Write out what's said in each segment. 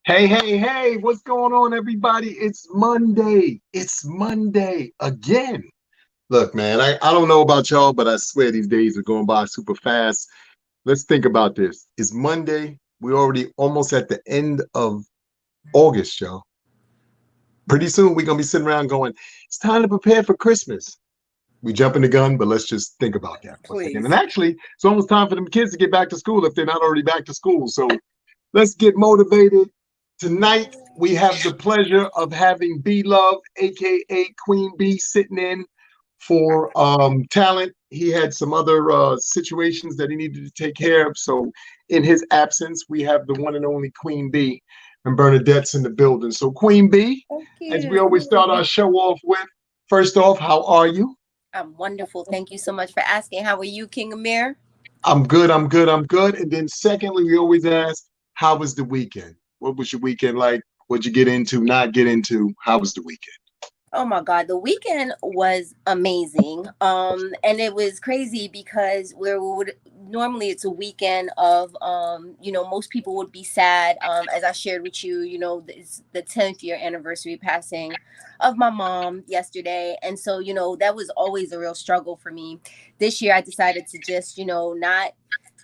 Hey, hey, hey, what's going on, everybody? It's Monday. It's Monday again. Look, man, I don't know about y'all, but I swear these days are going by super fast. Let's think about this. It's Monday. We're already almost at the end of August, y'all. Pretty soon we're going to be sitting around going, it's time to prepare for Christmas. We jumping the gun, but let's just think about that for a second. And Please. actually, it's almost time for them kids to get back to school if they're not already back to school. So let's get motivated. Tonight, we have the pleasure of having B Love, aka Queen B, sitting in for talent. He had some other situations that he needed to take care of. So, in his absence, we have the one and only Queen B, and Bernadette's in the building. So, Queen B, Thank as we always start our you. show off with, first off, how are you? I'm wonderful. Thank you so much for asking. How are you, King Amir? I'm good. I'm good. I'm good. And then, secondly, we always ask, how was the weekend? What was your weekend like? What'd you get into, not get into? How was the weekend? Oh my God, the weekend was amazing. And it was crazy because normally it's a weekend of most people would be sad. As I shared with you, it's the 10th year anniversary passing of my mom yesterday. And so, that was always a real struggle for me. This year I decided to just, not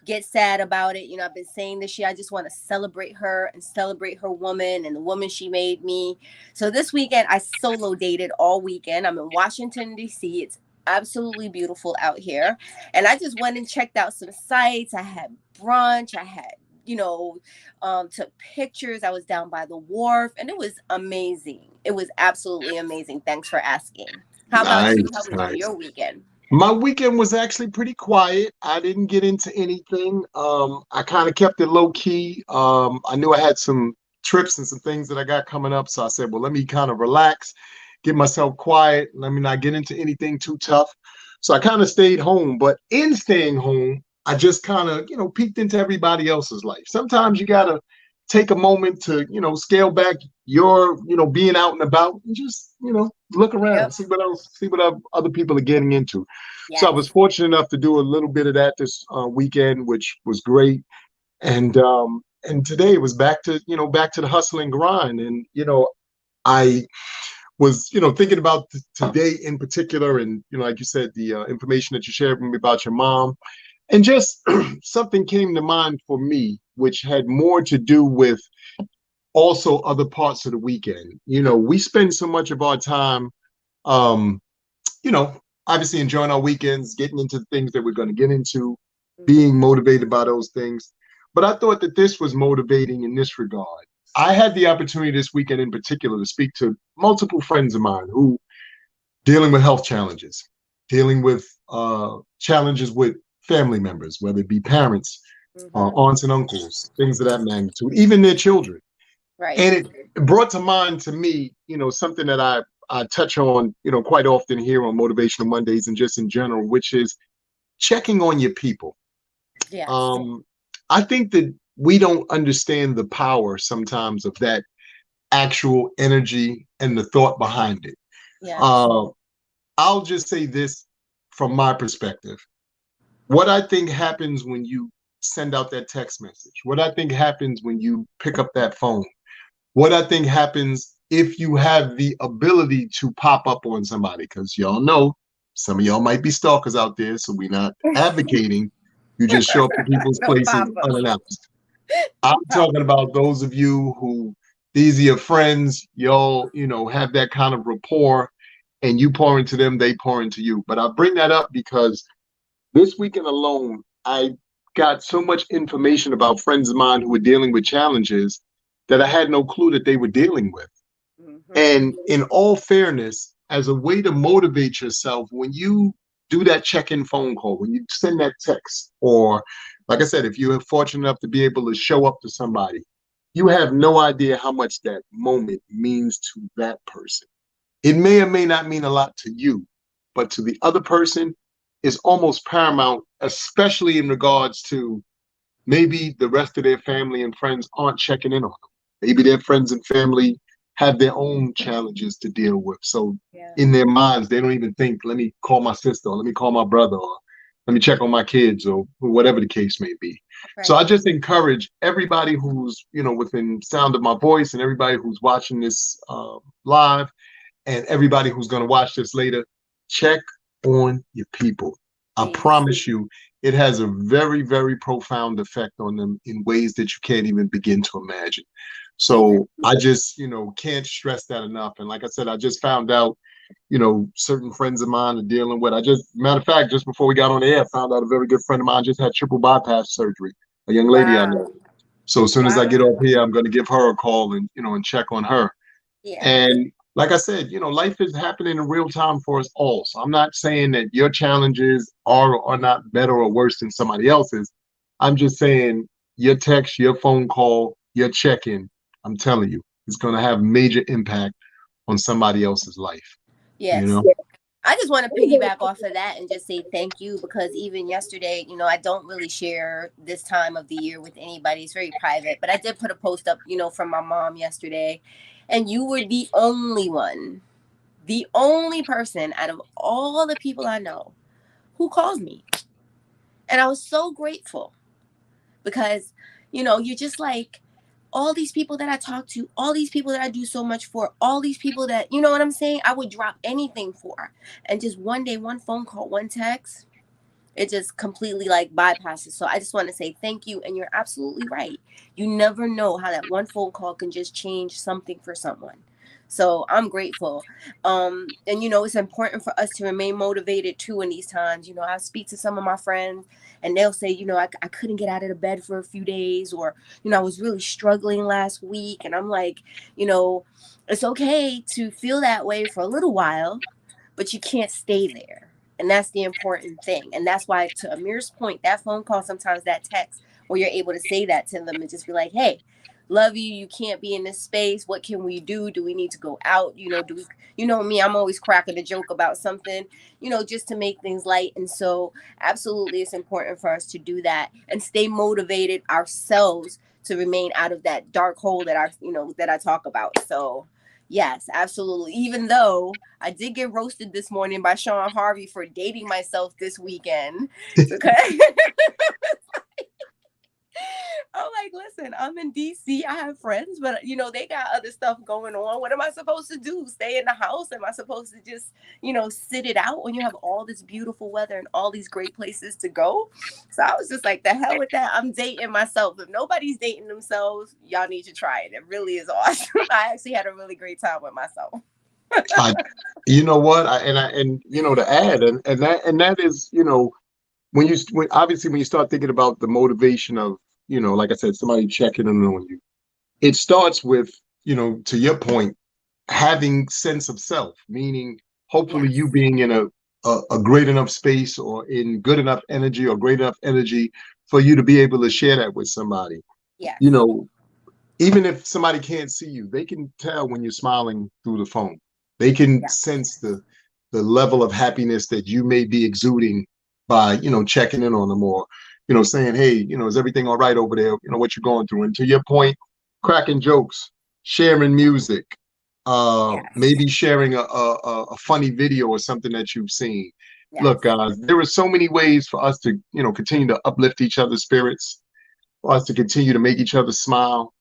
get sad about it. I've been saying this year, I just want to celebrate her and celebrate her woman and the woman she made me. So this weekend, I solo dated all weekend. I'm in Washington, D.C. It's absolutely beautiful out here. And I just went and checked out some sites. I had brunch. I had, took pictures. I was down by the wharf and it was amazing. It was absolutely amazing. Thanks for asking. How about you? How Nice, was nice. your weekend? My weekend was actually pretty quiet. I didn't get into anything. I kind of kept it low key. I knew I had some trips and some things that I got coming up, so I said, well, let me kind of relax, get myself quiet, let me not get into anything too tough. So I kind of stayed home, but in staying home, I just kind of, peeked into everybody else's life. Sometimes you gotta take a moment to, scale back your, being out and about and just, look around, Yep. see what else, see what other people are getting into. So I was Yes. fortunate enough to do a little bit of that this weekend, which was great. And today it was back to the hustle and grind. And I was thinking about today in particular, and like you said, the information that you shared with me about your mom, and just something came to mind for me, which had more to do with also other parts of the weekend. We spend so much of our time, um, you know, obviously enjoying our weekends, getting into the things that we're going to get into, being motivated by those things. But I thought that this was motivating in this regard. I had the opportunity this weekend in particular to speak to multiple friends of mine who dealing with health challenges, dealing with challenges with family members, whether it be parents, Mm-hmm. aunts and uncles, things of that magnitude, even their children. Right. And it brought to mind to me, something that I touch on, quite often here on Motivational Mondays and just in general, which is checking on your people. Yes. Um, I think that we don't understand the power sometimes of that actual energy and the thought behind it. Yes. Uh, I'll just say this from my perspective. What I think happens when you send out that text message, what I think happens when you pick up that phone, what I think happens if you have the ability to pop up on somebody, because y'all know some of y'all might be stalkers out there, so we're not advocating you just show up to people's No places papa. unannounced. I'm No talking papa. about those of you who these are your friends, y'all, have that kind of rapport and you pour into them, they pour into you. But I bring that up because this weekend alone, I got so much information about friends of mine who were dealing with challenges that I had no clue that they were dealing with. Mm-hmm. And in all fairness, as a way to motivate yourself, when you do that check-in phone call, when you send that text, or like I said, if you're fortunate enough to be able to show up to somebody, you have no idea how much that moment means to that person. It may or may not mean a lot to you, but to the other person, is almost paramount, especially in regards to maybe the rest of their family and friends aren't checking in on them. Maybe their friends and family have their own challenges to deal with. So Yeah. in their minds, they don't even think, let me call my sister or let me call my brother or let me check on my kids or whatever the case may be. So Right. I just encourage everybody who's, within sound of my voice and everybody who's watching this live and everybody who's going to watch this later, check on your people. I Please. promise you, it has a very, very profound effect on them in ways that you can't even begin to imagine. Amen. So I just, can't stress that enough. And like I said, I just found out, certain friends of mine are dealing with. Matter of fact, just before we got on the air, I found out a very good friend of mine just had triple bypass surgery, a young lady I know. Wow. So as soon as I get Wow. off here, I'm going to give her a call and, and check on her. Yeah. And like I said, life is happening in real time for us all. So I'm not saying that your challenges are or are not better or worse than somebody else's. I'm just saying your text, your phone call, your check-in, I'm telling you, it's going to have major impact on somebody else's life, you Yes. know? I just want to piggyback off of that and just say thank you, because even yesterday, I don't really share this time of the year with anybody. It's very private. But I did put a post up, from my mom yesterday. And you were the only person out of all the people I know who calls me. And I was so grateful because, you're just like, all these people that I talk to, all these people that I do so much for, all these people that, you know what I'm saying, I would drop anything for. And just one day, one phone call, one text, it just completely like bypasses. So I just want to say thank you. And you're absolutely right. You never know how that one phone call can just change something for someone. So I'm grateful. And it's important for us to remain motivated too in these times. I speak to some of my friends and they'll say, I couldn't get out of the bed for a few days, or, I was really struggling last week. And I'm like, you know, it's okay to feel that way for a little while, but you can't stay there. And that's the important thing. And that's why, to Amir's point, that phone call, sometimes that text, where you're able to say that to them and just be like, hey, love you. You can't be in this space. What can we do? Do we need to go out? Do we, me, I'm always cracking a joke about something, just to make things light. And so, absolutely, it's important for us to do that and stay motivated ourselves to remain out of that dark hole that I talk about. So, yes, absolutely. Even though I did get roasted this morning by Sean Harvey for dating myself this weekend. Okay. I'm like, listen, I'm in DC. I have friends, but they got other stuff going on. What am I supposed to do? Stay in the house? Am I supposed to just, sit it out when you have all this beautiful weather and all these great places to go? So I was just like, the hell with that. I'm dating myself. If nobody's dating themselves, y'all need to try it. It really is awesome. I actually had a really great time with myself. I, you know what? To add, and that is, obviously when you start thinking about the motivation of, like I said, somebody checking in on you, it starts with, to your point, having sense of self, meaning hopefully you Yes. being in a great enough space or in good enough energy or great enough energy for you to be able to share that with somebody. You Yes. know, even if somebody can't see you, they can tell when you're smiling through the phone. They can Yeah. sense the level of happiness that you may be exuding by, checking in on them or, saying, hey, is everything all right over there? What you're going through. And to your point, cracking jokes, sharing music, Yes. maybe sharing a funny video or something that you've seen. Look, Yes. guys, there are so many ways for us to, continue to uplift each other's spirits, for us to continue to make each other smile,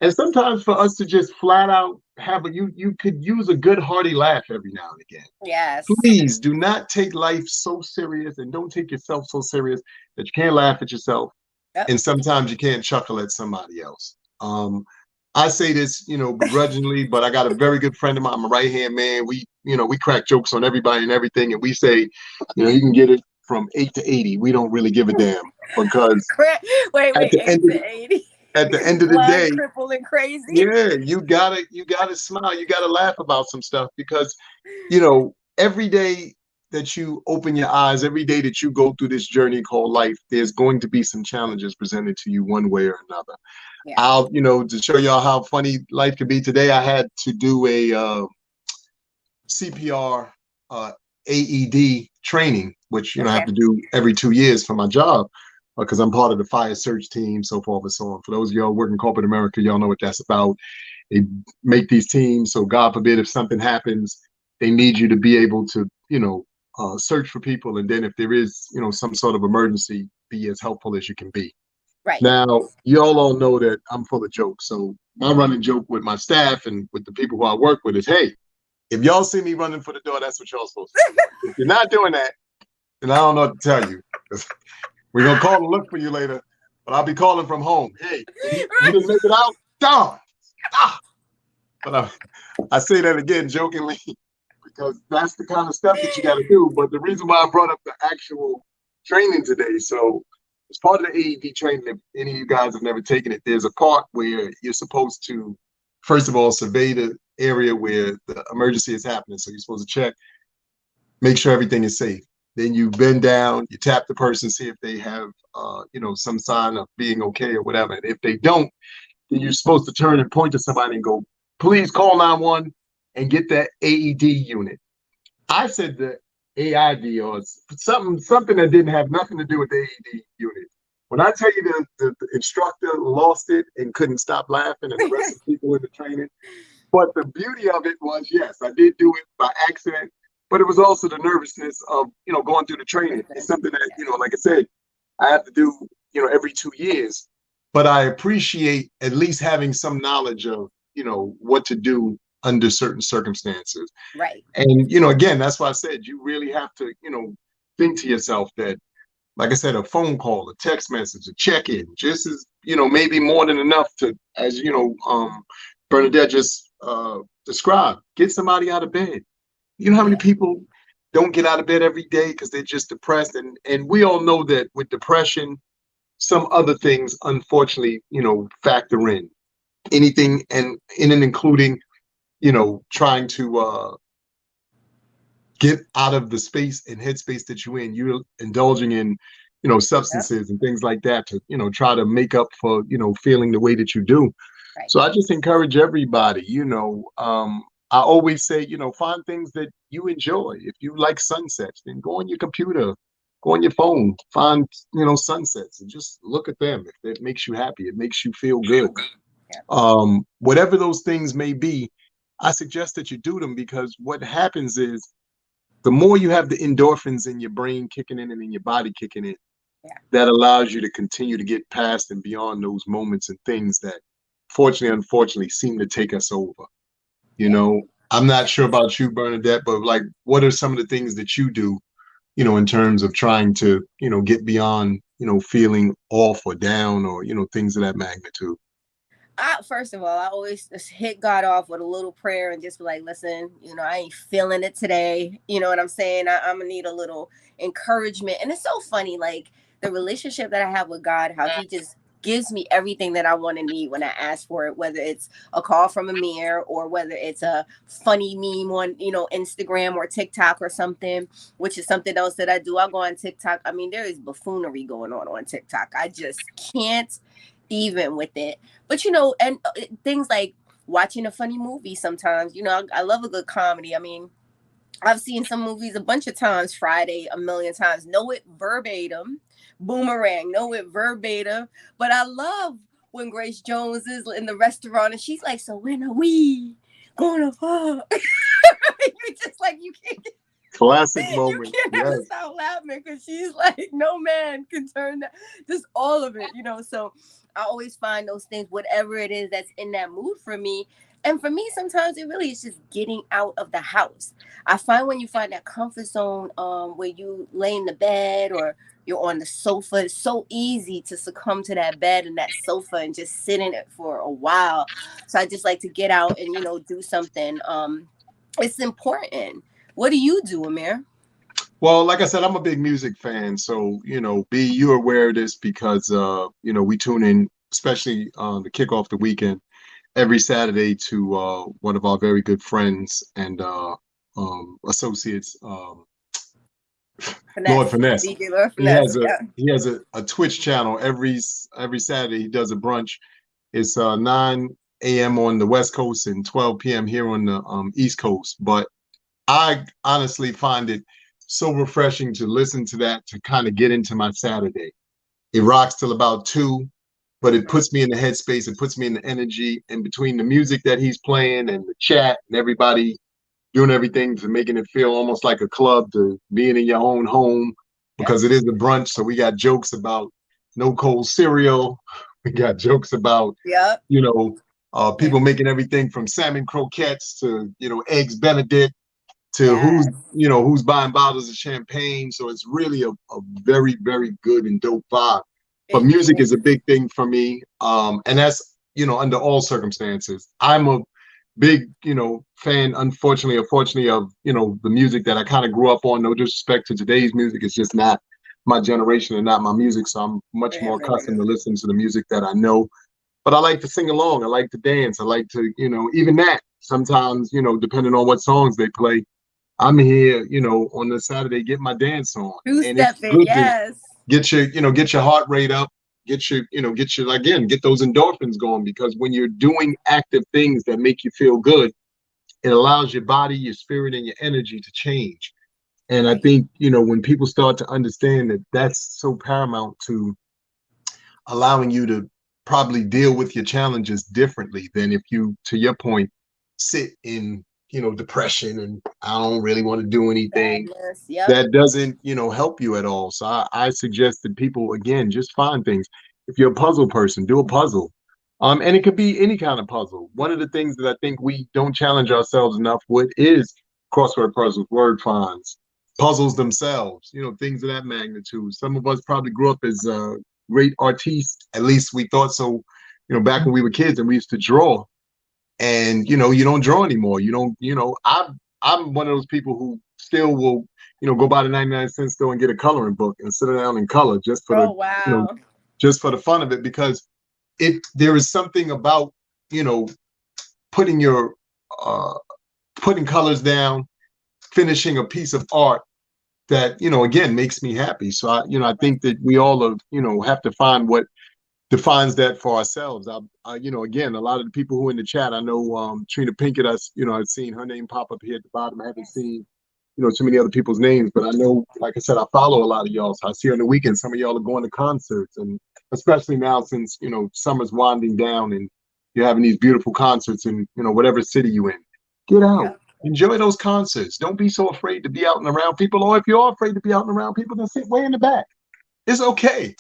and sometimes for us to just flat out have you could use a good hearty laugh every now and again. Yes. Please do not take life so serious and don't take yourself so serious that you can't laugh at yourself Yep. and sometimes you can't chuckle at somebody else. I say this, begrudgingly, but I got a very good friend of mine, my right hand man. We crack jokes on everybody and everything, and we say, you can get it from 8 to 80. We don't really give a damn because Wait, at wait, the end 8 of to 80. at the end of the Blood, day, crippled, and crazy. yeah, you gotta smile. You gotta laugh about some stuff because, every day that you open your eyes, every day that you go through this journey called life, there's going to be some challenges presented to you one way or another. Yeah. To show y'all how funny life could be today, I had to do a CPR AED training, which I have Okay. to do every 2 years for my job because I'm part of the fire search team, so forth and so on. For those of y'all working corporate America, y'all know what that's about. They make these teams, so God forbid if something happens, they need you to be able to, search for people, and then if there is, some sort of emergency, be as helpful as you can be. Right. Now, you all know that I'm full of jokes. So my running joke with my staff and with the people who I work with is, hey, if y'all see me running for the door, that's what y'all supposed to do. If you're not doing that, then I don't know what to tell you. We're going to call and look for you later, but I'll be calling from home. Hey, you didn't make it out? Darn. Ah. But I say that again jokingly because that's the kind of stuff that you got to do. But the reason why I brought up the actual training today, so as part of the AED training, if any of you guys have never taken it, there's a part where you're supposed to, first of all, survey the area where the emergency is happening. So you're supposed to check, make sure everything is safe. Then you bend down, you tap the person, see if they have, some sign of being okay or whatever. And if they don't, then you're supposed to turn and point to somebody and go, please call 911 and get that AED unit. I said the AID or something that didn't have nothing to do with the AED unit. When I tell you the instructor lost it and couldn't stop laughing, and the rest of the people in the training. But the beauty of it was, yes, I did do it by accident, but it was also the nervousness of, going through the training. It's something that, like I said, I have to do, every 2 years. But I appreciate at least having some knowledge of, what to do under certain circumstances. Right. And, again, that's why I said you really have to, think to yourself that, like I said, a phone call, a text message, a check-in, just as, maybe more than enough to, as, Bernadette just described, get somebody out of bed. You know how many people don't get out of bed every day because they're just depressed? And we all know that with depression, some other things, unfortunately, factor in anything and including, trying to get out of the space and headspace that you're in. You're indulging in, substances and things like that to, try to make up for, feeling the way that you do. Right. So I just encourage everybody, I always say, find things that you enjoy. If you like sunsets, then go on your computer, go on your phone, find, sunsets and just look at them. If it makes you happy, it makes you feel good. Whatever those things may be, I suggest that you do them, because what happens is the more you have the endorphins in your brain kicking in and in your body kicking in, that allows you to continue to get past and beyond those moments and things that unfortunately seem to take us over. I'm not sure about you, Bernadette, but like, what are some of the things that you do, in terms of trying to, get beyond, feeling off or down or, things of that magnitude? First of all, I always just hit God off with a little prayer and just be like, listen, I ain't feeling it today. You know what I'm saying? I'm gonna need a little encouragement. And it's so funny, like the relationship that I have with God, how he just gives me everything that I want to need when I ask for it, whether it's a call from Amir or whether it's a funny meme on, Instagram or TikTok or something, which is something else that I do. I go on TikTok. I mean, there is buffoonery going on TikTok. I just can't even with it. But and things like watching a funny movie sometimes. I love a good comedy. I mean, I've seen some movies a bunch of times, Friday a million times, know it verbatim, Boomerang, know it verbatim. But I love when Grace Jones is in the restaurant and she's like, so when are we gonna fuck? You just like, you can't get Classic moment. You can't ever stop laughing because she's like, no man can turn that, just all of it, So I always find those things, whatever it is that's in that mood for me. And for me, sometimes it really is just getting out of the house. I find when you find that comfort zone, where you lay in the bed or you're on the sofa, it's so easy to succumb to that bed and that sofa and just sit in it for a while. So I just like to get out and, do something. It's important. What do you do, Amir? Well, like I said, I'm a big music fan. So, you're aware of this because, we tune in, especially to kick off the weekend, every Saturday to one of our very good friends and associates, Lord Finesse. DJ Lord Finesse. He has a Twitch channel every Saturday. He does a brunch. It's 9 a.m. on the West Coast and 12 p.m. here on the East Coast. But I honestly find it so refreshing to listen to that, to kind of get into my Saturday. It rocks till about 2, but it puts me in the headspace. It puts me in the energy. And between the music that he's playing and the chat and everybody, doing everything to making it feel almost like a club, to being in your own home, Yep. because it is a brunch. So we got jokes about no cold cereal. We got jokes about, Yep. you know, Yeah. people making everything from salmon croquettes to, eggs Benedict, to who's, Yes. who's buying bottles of champagne. So it's really a very, very good and dope vibe. But It music is a is. big thing for me. And that's, under all circumstances. I'm a big, fan, unfortunately or fortunately, of, the music that I kind of grew up on. No disrespect to today's music. It's just not my generation and not my music. So I'm much more accustomed to listening to the music that I know. But I like to sing along. I like to dance. I like to, even that sometimes, depending on what songs they play, I'm here, on the Saturday, get my dance on. Two And it's stepping. good to Yes. get your heart rate up, again, get those endorphins going, because when you're doing active things that make you feel good, it allows your body, your spirit, and your energy to change. And I Right. think, when people start to understand that, that's so paramount to allowing you to probably deal with your challenges differently than if you, to your point, sit in, depression and I don't really want to do anything. Sadness. Yep. That doesn't, help you at all. So I suggest that people, again, just find things. If you're a puzzle person, do a puzzle. And it could be any kind of puzzle. One of the things that I think we don't challenge ourselves enough with is crossword puzzles, word finds, puzzles themselves, things of that magnitude. Some of us probably grew up as great artists. At least we thought so, back when we were kids and we used to draw. And you don't draw anymore. You don't. I'm one of those people who still will, go by the 99-cent store and get a coloring book and sit down and color just for the, Oh you know, wow. just for the fun of it, because there is something about, you know, putting your uh putting colors down, finishing a piece of art that, again, makes me happy. So I Right. think that we all are, have to find what defines that for ourselves. Again, a lot of the people who are in the chat, I know Trina Pinkett, I've seen her name pop up here at the bottom. I haven't Yes. seen, too many other people's names, but I know, like I said, I follow a lot of y'all. So I see on the weekend, some of y'all are going to concerts, and especially now since, summer's winding down and you're having these beautiful concerts in, whatever city you're in. Get out. Yep. Enjoy those concerts. Don't be so afraid to be out and around people. Or if you are afraid to be out and around people, then sit way in the back. It's okay.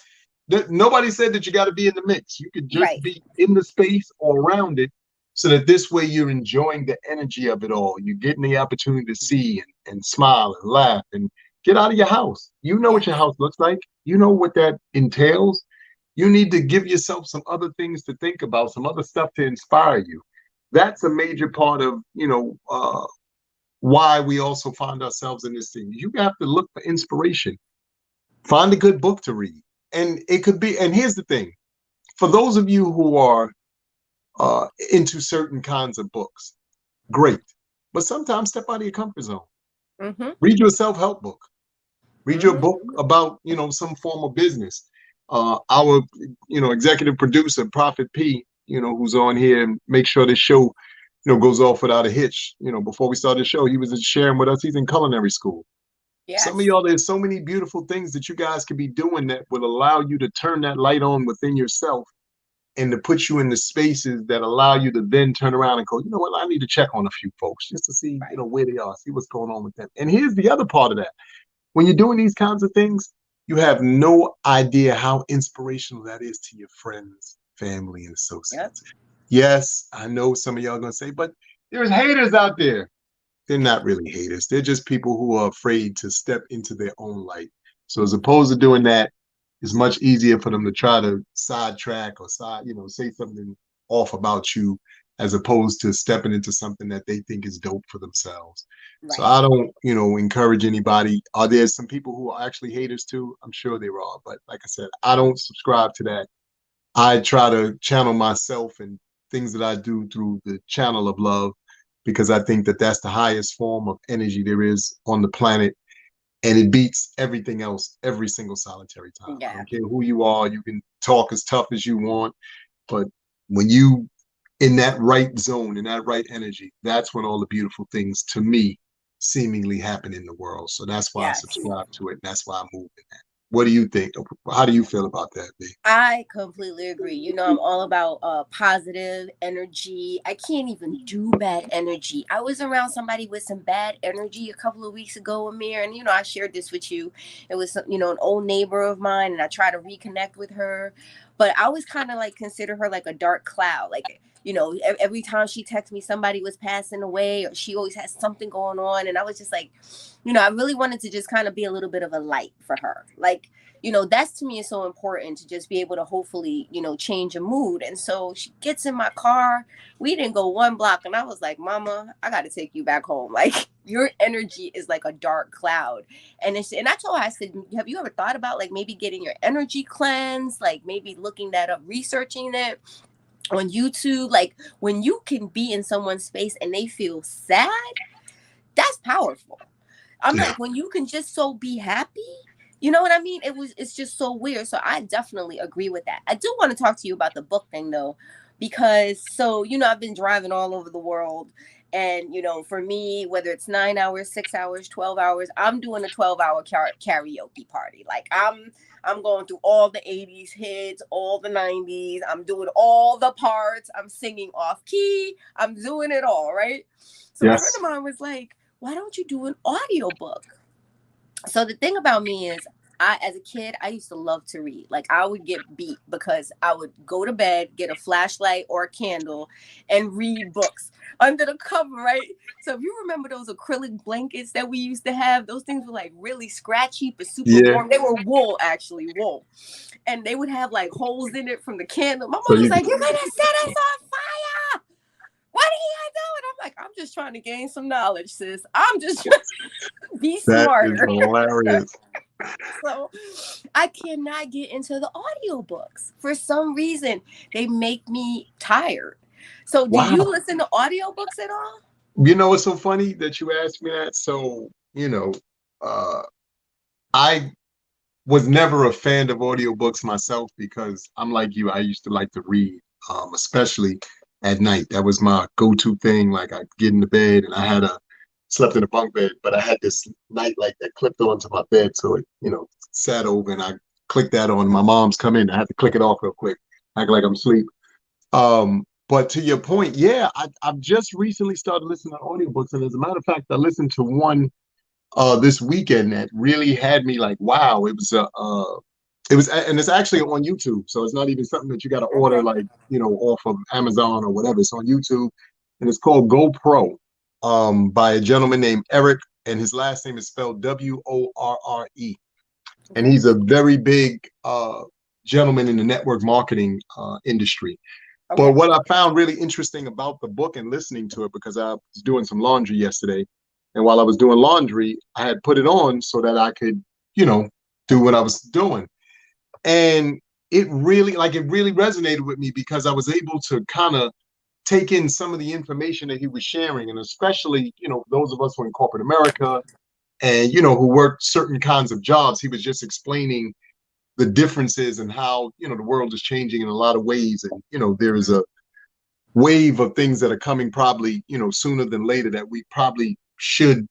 Nobody said that you got to be in the mix. You could just Right. be in the space or around it, so that this way you're enjoying the energy of it all. You're getting the opportunity to see and smile and laugh and get out of your house. You know what your Yes. house looks like. You know what that entails. You need to give yourself some other things to think about, some other stuff to inspire you. That's a major part of, why we also find ourselves in this thing. You have to look for inspiration. Find a good book to read. And it could be, and here's the thing, for those of you who are into certain kinds of books, great. But sometimes step out of your comfort zone. Mhm. Read you a self-help book. Read your Mhm. book about, some form of business. Our, executive producer, Prophet P, who's on here and make sure this show, goes off without a hitch. Before we started the show, he was sharing with us, he's in culinary school. Some of Yes. y'all, there's so many beautiful things that you guys could be doing that will allow you to turn that light on within yourself and to put you in the spaces that allow you to then turn around and go, you know what, I need to check on a few folks just to see, Right. where they are, see what's going on with them. And here's the other part of that. When you're doing these kinds of things, you have no idea how inspirational that is to your friends, family, and Yep. associates. Yes, I know some of y'all are going to say, but there's haters out there. They're not really haters. They're just people who are afraid to step into their own light. So as opposed to doing that, it's much easier for them to try to sidetrack or say something off about you, as opposed to stepping into something that they think is dope for themselves. So Right. I don't, encourage anybody. Are there some people who are actually haters too? I'm sure there are, but like I said, I don't subscribe to that. I try to channel myself and things that I do through the channel of love, because I think that that's the highest form of energy there is on the planet. And it beats everything else every single solitary time. I Yeah. don't care who you are. You can talk as tough as you want, but when you in that right zone, in that right energy, that's when all the beautiful things, to me, seemingly happen in the world. So that's why I Yes. subscribe to it. And that's why I move in that. What do you think? How do you feel about that, B? I completely agree. I'm all about positive energy. I can't even do bad energy. I was around somebody with some bad energy a couple of weeks ago, Amir, and I shared this with you. It was an old neighbor of mine, and I tried to reconnect with her, but I was kind of like consider her like a dark cloud. Like every time she texted me, somebody was passing away, or she always had something going on, and I was just like, I really wanted to just kind of be a little bit of a light for her, like that's to me is so important to just be able to hopefully, change a mood. And so she gets in my car. We didn't go one block. And I was like, Mama, I got to take you back home. Like your energy is like a dark cloud. And I told her, I said, have you ever thought about like maybe getting your energy cleansed? Like maybe looking that up, researching it on YouTube. Like when you can be in someone's space and they feel sad, that's powerful. I'm Yeah. like, when you can just so be happy, you know what I mean? It's just so weird. So I definitely agree with that. I do want to talk to you about the book thing though, because so, I've been driving all over the world. And, for me, whether it's 9 hours, 6 hours, 12 hours, I'm doing a 12-hour karaoke party. Like I'm going through all the 80s hits, all the 90s. I'm doing all the parts. I'm singing off key. I'm doing it all, right? So a friend Yes. of mine was like, why don't you do an audiobook? So the thing about me is as a kid, I used to love to read. Like I would get beat because I would go to bed, get a flashlight or a candle and read books under the cover, right? So if you remember those acrylic blankets that we used to have, those things were like really scratchy but super Yeah. warm. They were wool, actually, wool. And they would have like holes in it from the candle. My So mother was you like, "You're gonna set us on fire. What are you doing?" I'm like, I'm just trying to gain some knowledge, sis. I'm just trying to be that is smarter. hilarious. So I cannot get into the audiobooks. For some reason, they make me tired. So do you Wow. listen to audiobooks at all? It's so funny that you asked me that. So, uh I was never a fan of audiobooks myself because I'm like you. I used to like to read, especially at night. That was my go-to thing. Like I'd get into bed and I had a slept in a bunk bed, but I had this night light that clipped onto my bed, so it sat over, and I clicked that on. My mom's come in. I had to click it off real quick, act like I'm asleep. But to your point, yeah, I've just recently started listening to audiobooks, and as a matter of fact, I listened to one this weekend that really had me like, wow, and it's actually on YouTube, so it's not even something that you got to order Okay. like off of Amazon or whatever. It's on YouTube, and it's called GoPro, by a gentleman named Eric, and his last name is spelled Worre, and Okay. he's a very big gentleman in the network marketing industry. But Okay. what I found really interesting about the book and listening to it, because I was doing some laundry yesterday, and while I was doing laundry, I had put it on so that I could, you know, do what I was doing. And it really resonated with me because I was able to kind of take in some of the information that he was sharing, and especially, those of us who are in corporate America and who work certain kinds of jobs. He was just explaining the differences and how the world is changing in a lot of ways, and there is Mhm. a wave of things that are coming probably sooner than later that we probably should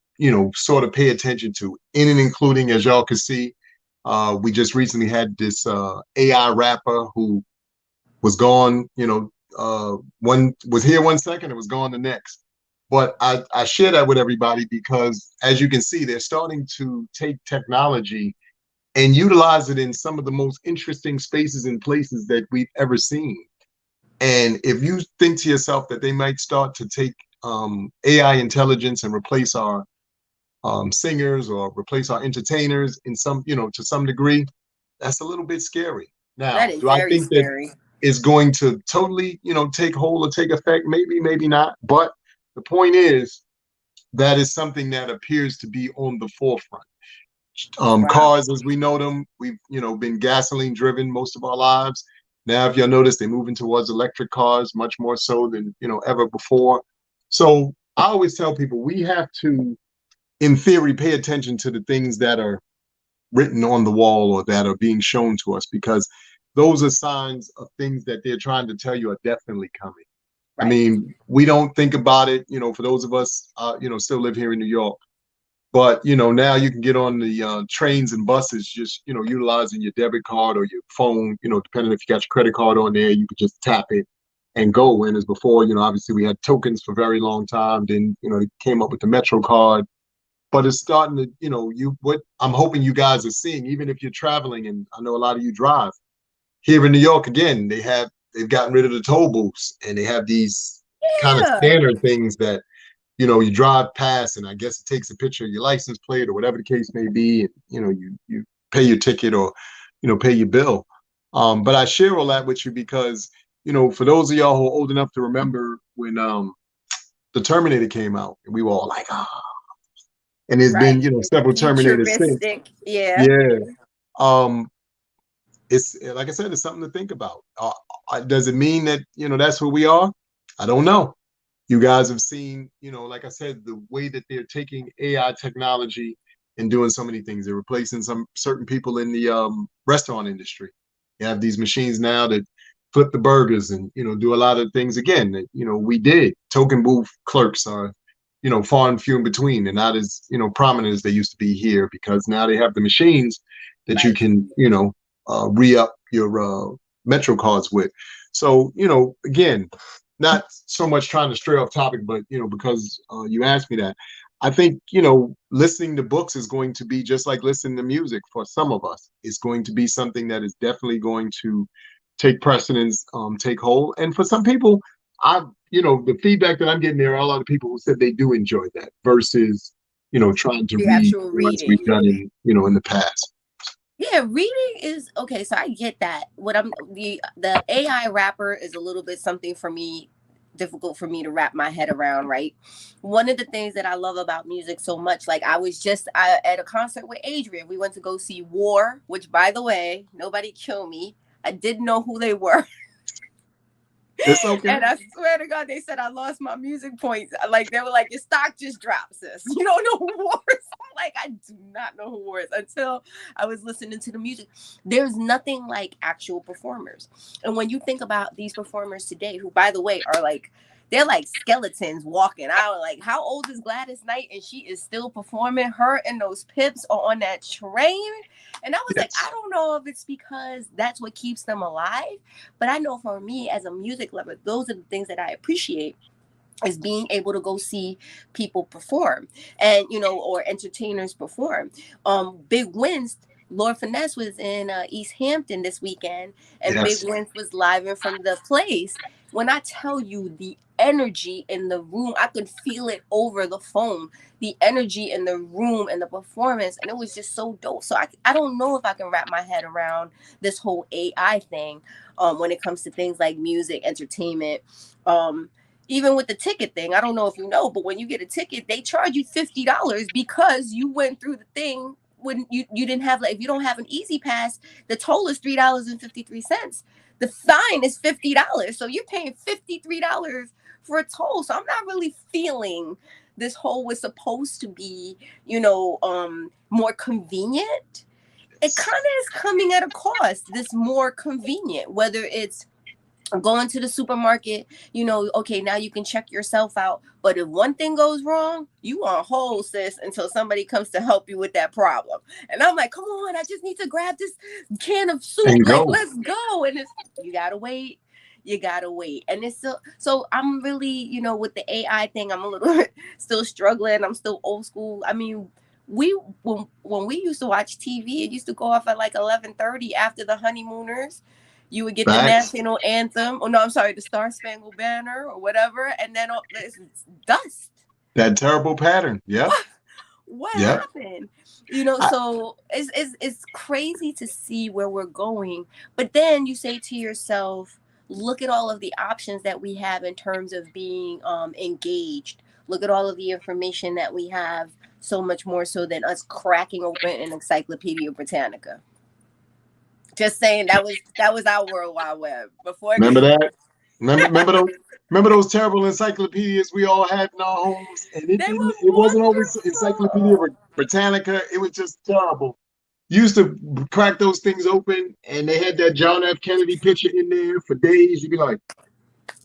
sort of pay attention to, in and including, as y'all can see, we just recently had this AI rapper who was gone. One was here 1 second, it was gone the next. But I share that with everybody because, as you can see, they're starting to take technology and utilize it in some of the most interesting spaces and places that we've ever seen. And if you think to yourself that they might start to take AI intelligence and replace our singers or replace our entertainers in some, to some degree, that's a little bit scary. That Now, is do I very think that scary. it's going to totally, take hold or take effect? Maybe, maybe not. But the point is, that is something that appears to be on the forefront. Wow. Cars as we know them, we've been gasoline driven most of our lives. Now, if you'll notice, they're moving towards electric cars much more so than ever before. So I always tell people we have to, in theory, pay attention to the things that are written on the wall or that are being shown to us, because those are signs of things that they're trying to tell you are definitely coming. I Right. mean, we don't think about it, for those of us, still live here in New York. But now you can get on the trains and buses, just utilizing your debit card or your phone. Depending if you got your credit card on there, you could just tap it and go. And as before, obviously we had tokens for a very long time. Then they came up with the Metro card. But it's starting to, what I'm hoping you guys are seeing, even if you're traveling, and I know a lot of you drive here in New York. Again, they've gotten rid of the toll booths, and they have these kind of Yeah, scanner things that you drive past, and I guess it takes a picture of your license plate or whatever the case may be, and you pay your ticket or pay your bill. But I share all that with you because for those of y'all who are old enough to remember when the Terminator came out, and we were all like, ah, and there's been right. several Terminators since. Futuristic. Yeah. Yeah. Um, it's like I said, it's something to think about. Does it mean that that's who we are? I don't know. You guys have seen, like I said, the way that they're taking AI technology and doing so many things. They're replacing some certain people in the restaurant industry. You have these machines now that flip the burgers and do a lot of things again that we did. Token booth clerks are far and few in between, and not as prominent as they used to be here, because now they have the machines that you Right. can re-up your Metro cards with. So again, not so much trying to stray off topic, but because you asked me that, I think listening to books is going to be just like listening to music for some of us. It's going to be something that is definitely going to take precedence, take hold. And for some people, the feedback that I'm getting, there are a lot of people who said they do enjoy that versus trying to The read actual as we've reading. done in the past. Yeah, reading is okay. So I get that. What I'm the AI rapper is a little bit something for me, difficult for me to wrap my head around. Right. One of the things that I love about music so much, like I was just at a concert with Adrian. We went to go see War, which by the way, nobody kill me. I didn't know who they were. It's okay. And I swear to God, they said I lost my music points. Like they were like, your stock just dropped, sis. You don't know who Wars. I'm like, I do not know who Wars until I was listening to the music. There's nothing like actual performers. And when you think about these performers today, who by the way are like they're like skeletons walking out. Like, how old is Gladys Knight? And she is still performing. Her and those pips are on that train. And I was like, I Yes. don't know if it's because that's what keeps them alive. But I know for me as a music lover, those are the things that I appreciate is being able to go see people perform and or entertainers perform. Big Wins, Lord Finesse was in East Hampton this weekend, and Big Yes. Wins was live and from the place. When I tell you the energy in the room, I could feel it over the phone, the energy in the room and the performance, and it was just so dope. So I don't know if I can wrap my head around this whole AI thing when it comes to things like music, entertainment. um Even with the ticket thing, I don't know if you know, but when you get a ticket, they charge you $50 because you went through the thing when you didn't have, like, if you don't have an easy pass, the toll is $3.53. The fine is $50. So you're paying $53 for a toll. So I'm not really feeling this whole was supposed to be, more convenient. It Yes. kind of is coming at a cost, this more convenient, whether it's going to the supermarket, okay, now you can check yourself out. But if one thing goes wrong, you on hold, sis, until somebody comes to help you with that problem. And I'm like, come on, I just need to grab this can of soup. And Like, go. let's go. And it's you gotta wait. You gotta wait. And it's so I'm really, with the AI thing, I'm a little still struggling. I'm still old school. I mean, we when we used to watch TV, it used to go off at like 11:30 after the honeymooners. You would get the Facts. national anthem. Oh no, I'm sorry, the Star Spangled Banner or whatever, and then it's dust. That terrible pattern. Yep. What Yep. happened? I, So it's crazy to see where we're going. But then you say to yourself, look at all of the options that we have in terms of being engaged. Look at all of the information that we have, so much more so than us cracking open an Encyclopedia Britannica. Just saying, that was our World Wide Web before it. remember that? Remember those terrible encyclopedias we all had in our homes, and it They didn't. were It wasn't always Encyclopedia wonderful. Britannica. It was just terrible. You used to crack those things open, and they had that John F. Kennedy picture in there for days. You'd be like,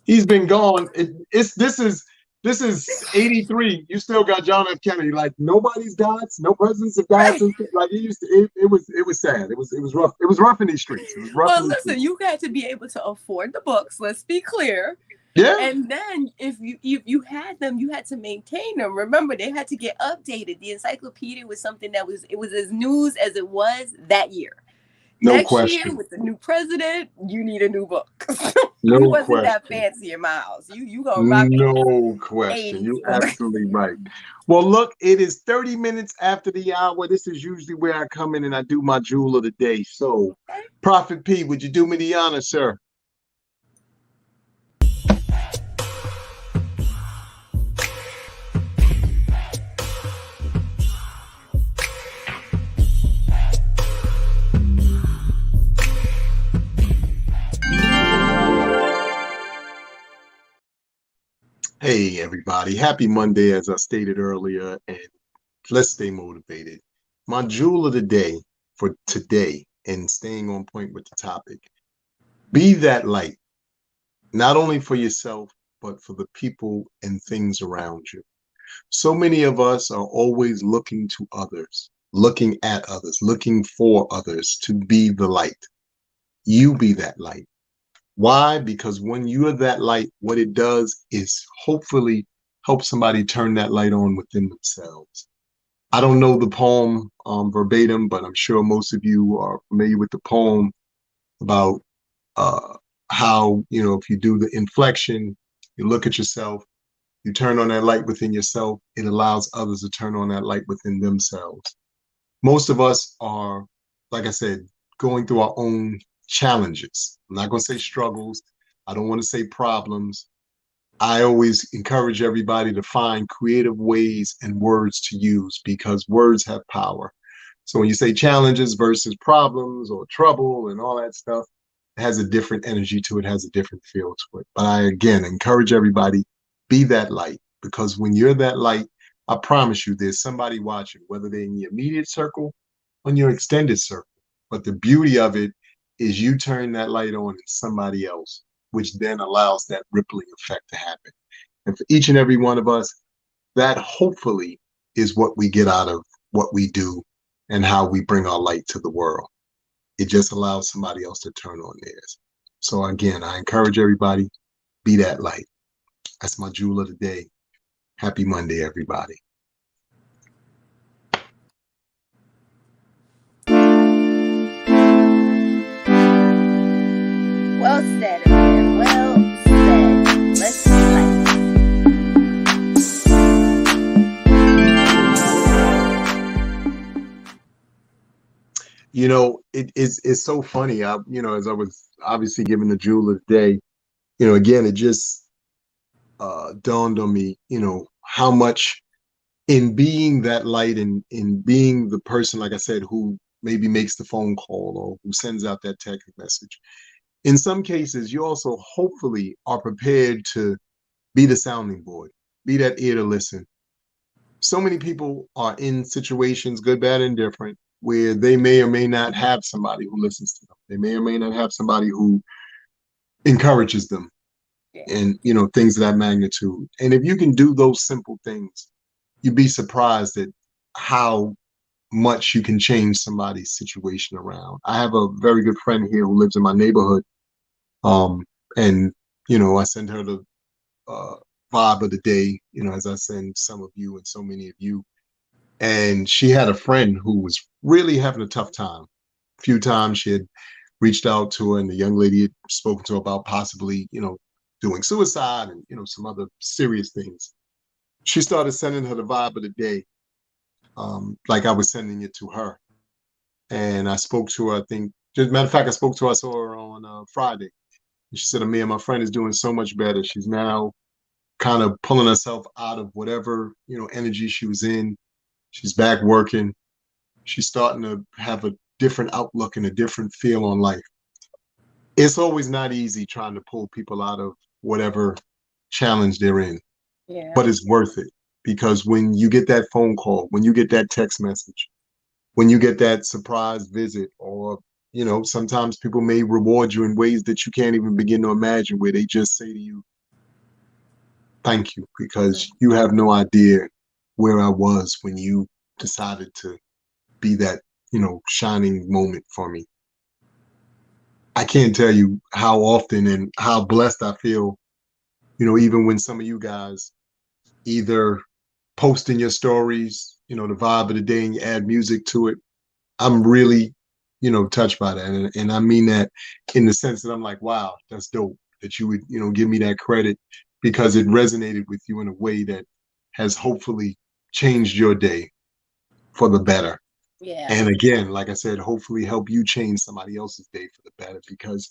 "He's been gone." It's this is This is 83. You still got John F. Kennedy. Like nobody's gods, no presidents have died Right. since. Like it used to. It was sad. It was rough. It was rough in these streets. It was rough Well, in these listen, streets. you had to be able to afford the books. Let's be clear. Yeah. And then if you had them, you had to maintain them. Remember, they had to get updated. The encyclopedia was something that was as news as it was that year. No Next year, question. with the new president, you need a new book. We No wasn't that question. fancy in my house. You gonna rock with No question. 80s You're book. absolutely right. Well, look, it is 30 minutes after the hour. This is usually where I come in and I do my jewel of the day. So, Okay. Prophet P, would you do me the honor, sir? Hey, everybody. Happy Monday, as I stated earlier, and let's stay motivated. My jewel of the day for today, and staying on point with the topic, be that light, not only for yourself, but for the people and things around you. So many of us are always looking to others, looking at others, looking for others to be the light. You be that light. Why? Because when you are that light, what it does is hopefully help somebody turn that light on within themselves. I don't know the poem verbatim, but I'm sure most of you are familiar with the poem about uh, how, if you do the inflection, you look at yourself, you turn on that light within yourself, it allows others to turn on that light within themselves. Most of us are, like I said, going through our own challenges. I'm not going to say struggles. I don't want to say problems. I always encourage everybody to find creative ways and words to use because words have power. So when you say challenges versus problems or trouble and all that stuff, it has a different energy to it, has a different feel to it. But I, again, encourage everybody, be that light because when you're that light, I promise you there's somebody watching, whether they're in your immediate circle or in your extended circle. But the beauty of it is you turn that light on in somebody else, which then allows that rippling effect to happen. And for each and every one of us, that hopefully is what we get out of what we do and how we bring our light to the world. It just allows somebody else to turn on theirs. So again, I encourage everybody, be that light. That's my jewel of the day. Happy Monday, everybody. Well said, Amir. Well said. Let's be light. It's so funny. As I was obviously giving the jewel of the day, again, it just dawned on me, how much in being that light and in being the person, like I said, who maybe makes the phone call or who sends out that text message. In some cases, you also hopefully are prepared to be the sounding board, be that ear to listen. So many people are in situations, good, bad, and different, where they may or may not have somebody who listens to them. They may or may not have somebody who encourages them Yeah. and, things of that magnitude. And if you can do those simple things, you'd be surprised at how much you can change somebody's situation around. I have a very good friend here who lives in my neighborhood. And, I send her the uh, vibe of the day, as I send some of you and so many of you. And she had a friend who was really having a tough time. A few times she had reached out to her, and the young lady had spoken to her about possibly, doing suicide and, some other serious things. She started sending her the vibe of the day, like I was sending it to her. And I spoke to her, I think, just matter of fact, I spoke to her, I saw her on Friday. And she said, Amir, my friend is doing so much better. She's now kind of pulling herself out of whatever, energy she was in. She's back working. She's starting to have a different outlook and a different feel on life. It's always not easy trying to pull people out of whatever challenge they're in, Yeah. but it's worth it because when you get that phone call, when you get that text message, when you get that surprise visit, or sometimes people may reward you in ways that you can't even begin to imagine, where they just say to you, thank you, because you have no idea where I was when you decided to be that, shining moment for me. I can't tell you how often and how blessed I feel, even when some of you guys either post in your stories, the vibe of the day and you add music to it. I'm really, touched by that. And I mean that in the sense that I'm like, wow, that's dope that you would, give me that credit because it resonated with you in a way that has hopefully changed your day for the better. Yeah. And again, like I said, hopefully help you change somebody else's day for the better because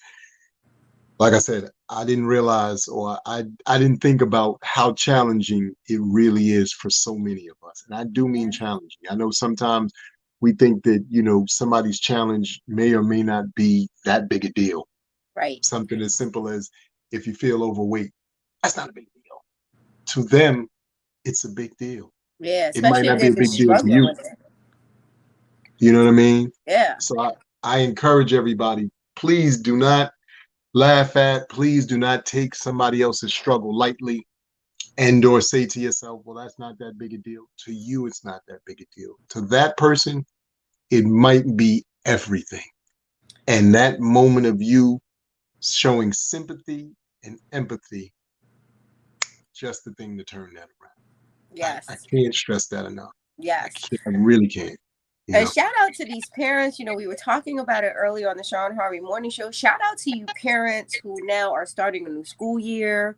like I said, I didn't realize or I didn't think about how challenging it really is for so many of us. And I do mean Yeah. challenging. I know sometimes we think that, somebody's challenge may or may not be that big a deal. Right. Something as simple as if you feel overweight, that's not a big deal. To them, it's a big deal. Yeah. It might Especially if not be they've a been big deal to struggling you. with it. You know what I mean? Yeah. So I encourage everybody, please do not laugh at, please do not take somebody else's struggle lightly and or say to yourself, well, that's not that big a deal. To you, it's not that big a deal. To that person, it might be everything. And that moment of you showing sympathy and empathy, just the thing to turn that around. I Yes. can't stress that enough. I Yes. can't, I really can't, you And know. shout out to these parents. We were talking about it earlier on the Sean Harvey Morning Show. Shout out to you parents who now are starting a new school year.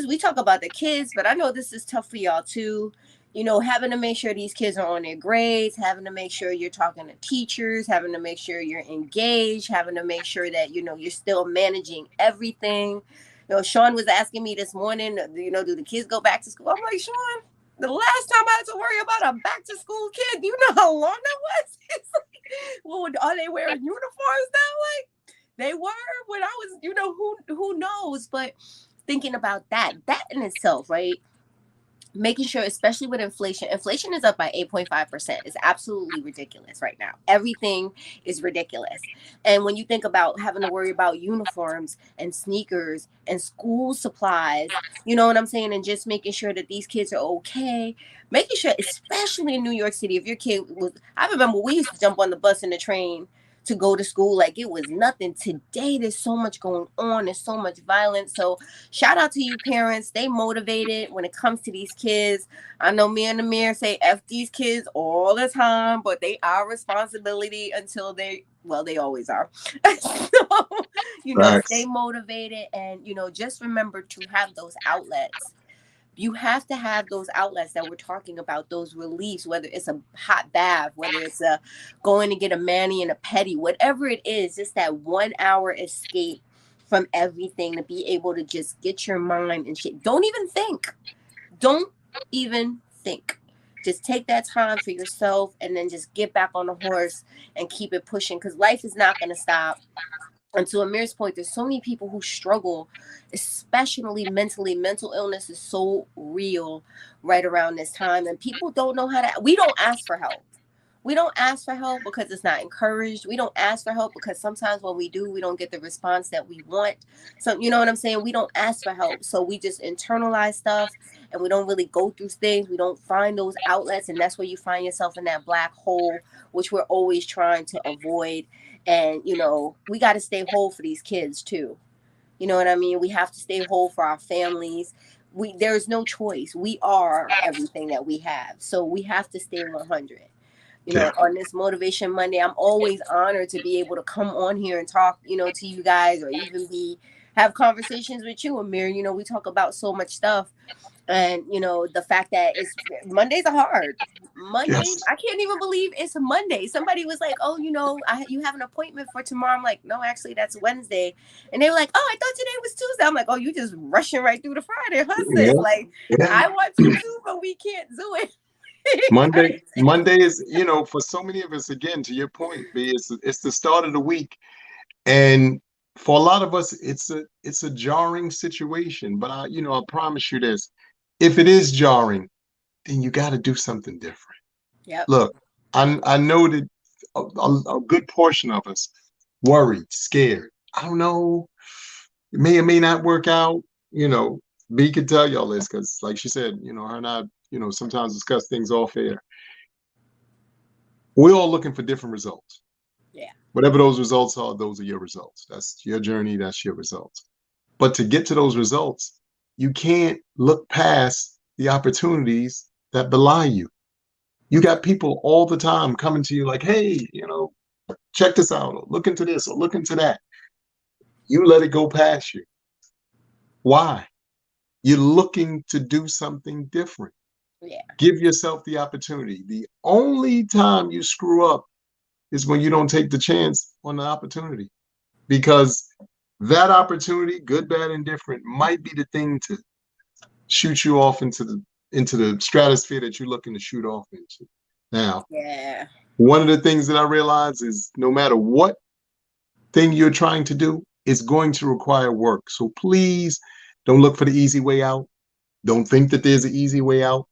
We talk about the kids, but I know this is tough for y'all too. Having to make sure these kids are on their grades, having to make sure you're talking to teachers, having to make sure you're engaged, having to make sure that, you're still managing everything. Sean was asking me this morning, do the kids go back to school? I'm like, Sean, the last time I had to worry about a back to school kid, do you know how long that was? It's like, well, are they wearing uniforms now? Like they were when I was, who knows? But thinking about that in itself, right? Making sure, especially with inflation is up by 8.5%. It's absolutely ridiculous right now. Everything is ridiculous. And when you think about having to worry about uniforms and sneakers and school supplies, you know what I'm saying? And just making sure that these kids are okay. Making sure, especially in New York City, if your kid was, I remember we used to jump on the bus and the train to go to school like it was nothing. Today, there's so much going on, there's so much violence. So, shout out to you parents. Stay motivated when it comes to these kids. I know me and Amir say F these kids all the time, but they are responsibility until they always are. So, stay Facts. motivated and, just remember to have those outlets. You have to have those outlets that we're talking about, those reliefs, whether it's a hot bath, whether it's a going to get a mani and a pedi, whatever it is, just that 1 hour escape from everything to be able to just get your mind and shit. Don't even think. Don't even think. Just take that time for yourself and then just get back on the horse and keep it pushing because life is not going to stop. And to Amir's point, there's so many people who struggle, especially mentally. Mental illness is so real right around this time, and people don't know how to. We don't ask for help. We don't ask for help because it's not encouraged. We don't ask for help because sometimes when we do, we don't get the response that we want. So, you know what I'm saying? We don't ask for help. So we just internalize stuff and we don't really go through things. We don't find those outlets. And that's where you find yourself in that black hole, which we're always trying to avoid. And, we got to stay whole for these kids too. You know what I mean? We have to stay whole for our families. There's no choice. We are everything that we have. So we have to stay 100. Yeah. On this Motivation Monday, I'm always honored to be able to come on here and talk, to you guys or even have conversations with you, Amir. We talk about so much stuff. And, the fact that Mondays are hard. Monday, Yes. I can't even believe it's a Monday. Somebody was like, oh, you have an appointment for tomorrow. I'm like, no, actually, that's Wednesday. And they were like, oh, I thought today was Tuesday. I'm like, oh, you just rushing right through the Friday, huh, sis? Yeah. Like, Yeah. I want you to, but we can't do it. Monday is, for so many of us, again, to your point, B, it's the start of the week. And for a lot of us, it's a jarring situation. But I promise you this. If it is jarring, then you got to do something different. Yep. Look, I know that a good portion of us worried, scared. I don't know. It may or may not work out. B could tell y'all this because, like she said, her and I, sometimes discuss things off air. We're all looking for different results. Yeah. Whatever those results are, those are your results. That's your journey. That's your results. But to get to those results, you can't look past the opportunities that belie you. You got people all the time coming to you like, hey, check this out, or look into this, or look into that. You let it go past you. Why? You're looking to do something different. Yeah. Give yourself the opportunity. The only time you screw up is when you don't take the chance on the opportunity, because that opportunity, good, bad, and different, might be the thing to shoot you off into the stratosphere that you're looking to shoot off into. Now, Yeah. one of the things that I realize is no matter what thing you're trying to do, it's going to require work. So please don't look for the easy way out. Don't think that there's an easy way out.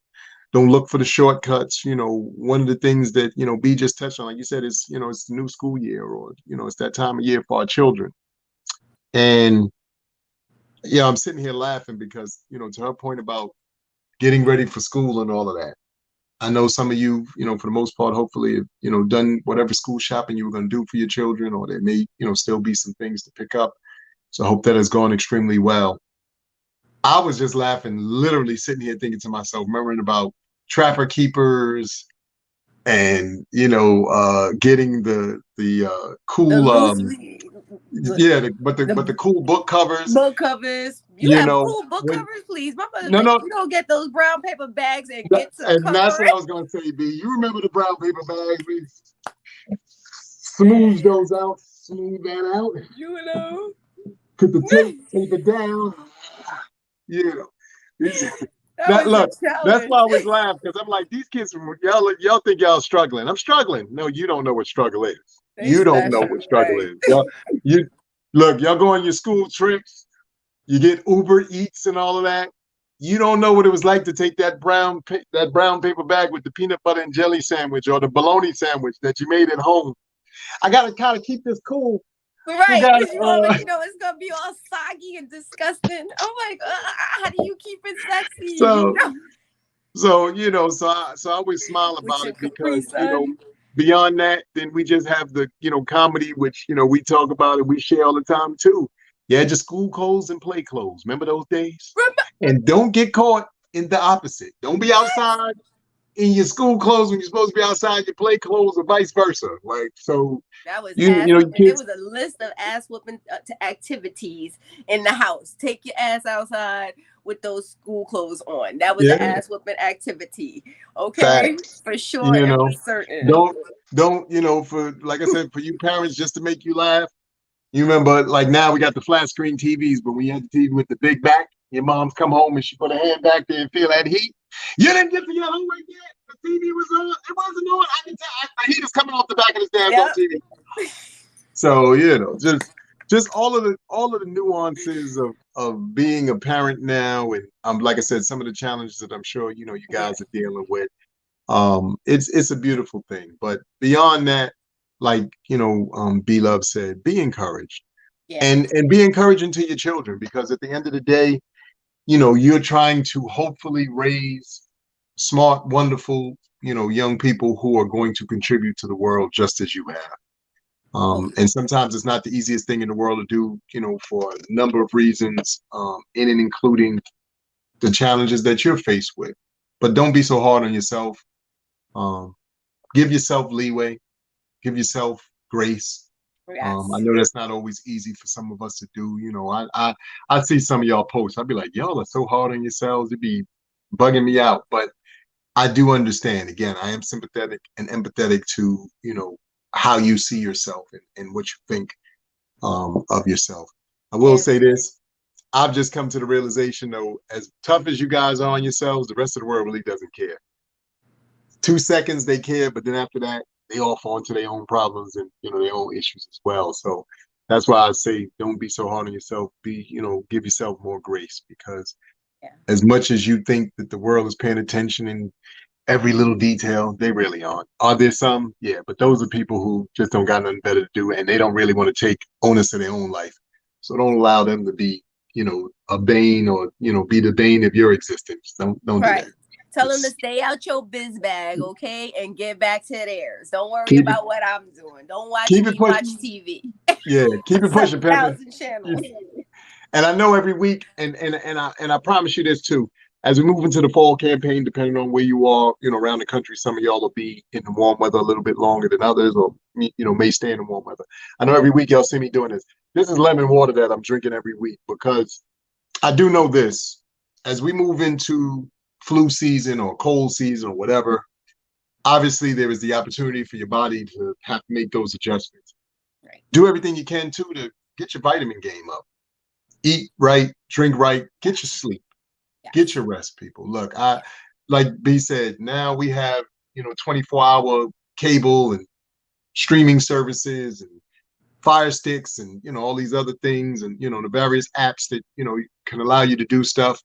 Don't look for the shortcuts. One of the things that, B just touched on, like you said, is, it's the new school year, or, it's that time of year for our children. And yeah, I'm sitting here laughing because, to her point about getting ready for school and all of that. I know some of you, for the most part, hopefully, have, done whatever school shopping you were going to do for your children, or there may, still be some things to pick up. So I hope that has gone extremely well. I was just laughing, literally sitting here thinking to myself, remembering about Trapper Keepers and, getting the The cool, loose, yeah, but the cool book covers, book covers. You you have know, cool book when, covers, please. My mother no, said no, you don't get those brown paper bags and get to and that's cover what I it. was going to say, B. You remember the brown paper bags? We smooth those out, smooth that out, You know. put the tape it down. You know, these, That that was a look. That's challenge. why I always laugh, because I'm like, these kids, y'all think y'all struggling. I'm struggling. No, you don't know what struggle is. They You don't know special, what struggle right? is. You look. Y'all go on your school trips. You get Uber Eats and all of that. You don't know what it was like to take that brown paper bag with the peanut butter and jelly sandwich or the bologna sandwich that you made at home. I gotta kind of keep this cool. We Right, got because you already know it's gonna be all soggy and disgusting. I'm like, how do you keep it sexy? so so I always smile With about your it Capri because Sun. beyond that, then we just have the comedy, which we talk about and we share all the time too. You had your school clothes and play clothes. Remember those days? Remember, And don't get caught in the opposite. Don't be outside in your school clothes when you're supposed to be outside your play clothes, or vice versa. Like, so that was you ass you know whooping. There kids. was a list of ass whooping activities in the house. Take your ass outside with those school clothes on. That was an Yeah, ass whooping activity. Okay, facts. for sure You and for know, certain. don't for, like I said, for you parents, just to make you laugh. You remember, like, now we got the flat screen TVs, but when you had the TV with the big back, your mom's come home and she put her hand back there and feel that heat. You didn't get to your homework yet. The TV was on. It wasn't on. I can tell. The heat is coming off the back of this damn Yep. TV. So just all of the nuances of being a parent now, and like I said, some of the challenges that I'm sure you Yeah. guys are dealing with. It's a beautiful thing, but beyond that, like B Love said, be encouraged, Yeah. and be encouraging to your children, because at the end of the day, you're trying to hopefully raise smart, wonderful, young people who are going to contribute to the world just as you have. And sometimes it's not the easiest thing in the world to do, for a number of reasons, in and including the challenges that you're faced with. But don't be so hard on yourself. Um, give yourself leeway, give yourself grace. I Yes. know that's not always easy for some of us to do. I see some of y'all posts. I'd be like, y'all are so hard on yourselves. It'd be bugging me out. But I do understand. Again, I am sympathetic and empathetic to how you see yourself, and what you think of yourself. I will And say this. I've just come to the realization, though, as tough as you guys are on yourselves, the rest of the world really doesn't care. 2 seconds they care, but then after that, they all fall into their own problems and their own issues as well. So that's why I say don't be so hard on yourself. Give yourself more grace, because yeah. as much as you think that the world is paying attention in every little detail, they really aren't. Are there some? Yeah, but those are people who just don't got nothing better to do, and they don't really want to take onus of their own life. So don't allow them to be a bane or be the bane of your existence. Don't do that. Right. Tell them to Just stay out your biz bag, okay, and get back to theirs. Don't worry keep it about what I'm doing. Don't watch keep it me pushing. watch TV. Yeah, keep it pushing, Pepper. 7,000 Yeah. channels. And I know every week, and I promise you this too. As we move into the fall campaign, depending on where you are, around the country, some of y'all will be in the warm weather a little bit longer than others, or may stay in the warm weather. I know every week y'all see me doing this. This is lemon water that I'm drinking every week because I do know this. As we move into flu season or cold season or whatever, obviously there is the opportunity for your body to have to make those adjustments. Right. Do everything you can too to get your vitamin game up. Eat right, drink right, get your sleep, get Yes. your rest, people. Look, like B said, now we have 24-hour cable and streaming services and fire sticks and all these other things and the various apps that can allow you to do stuff.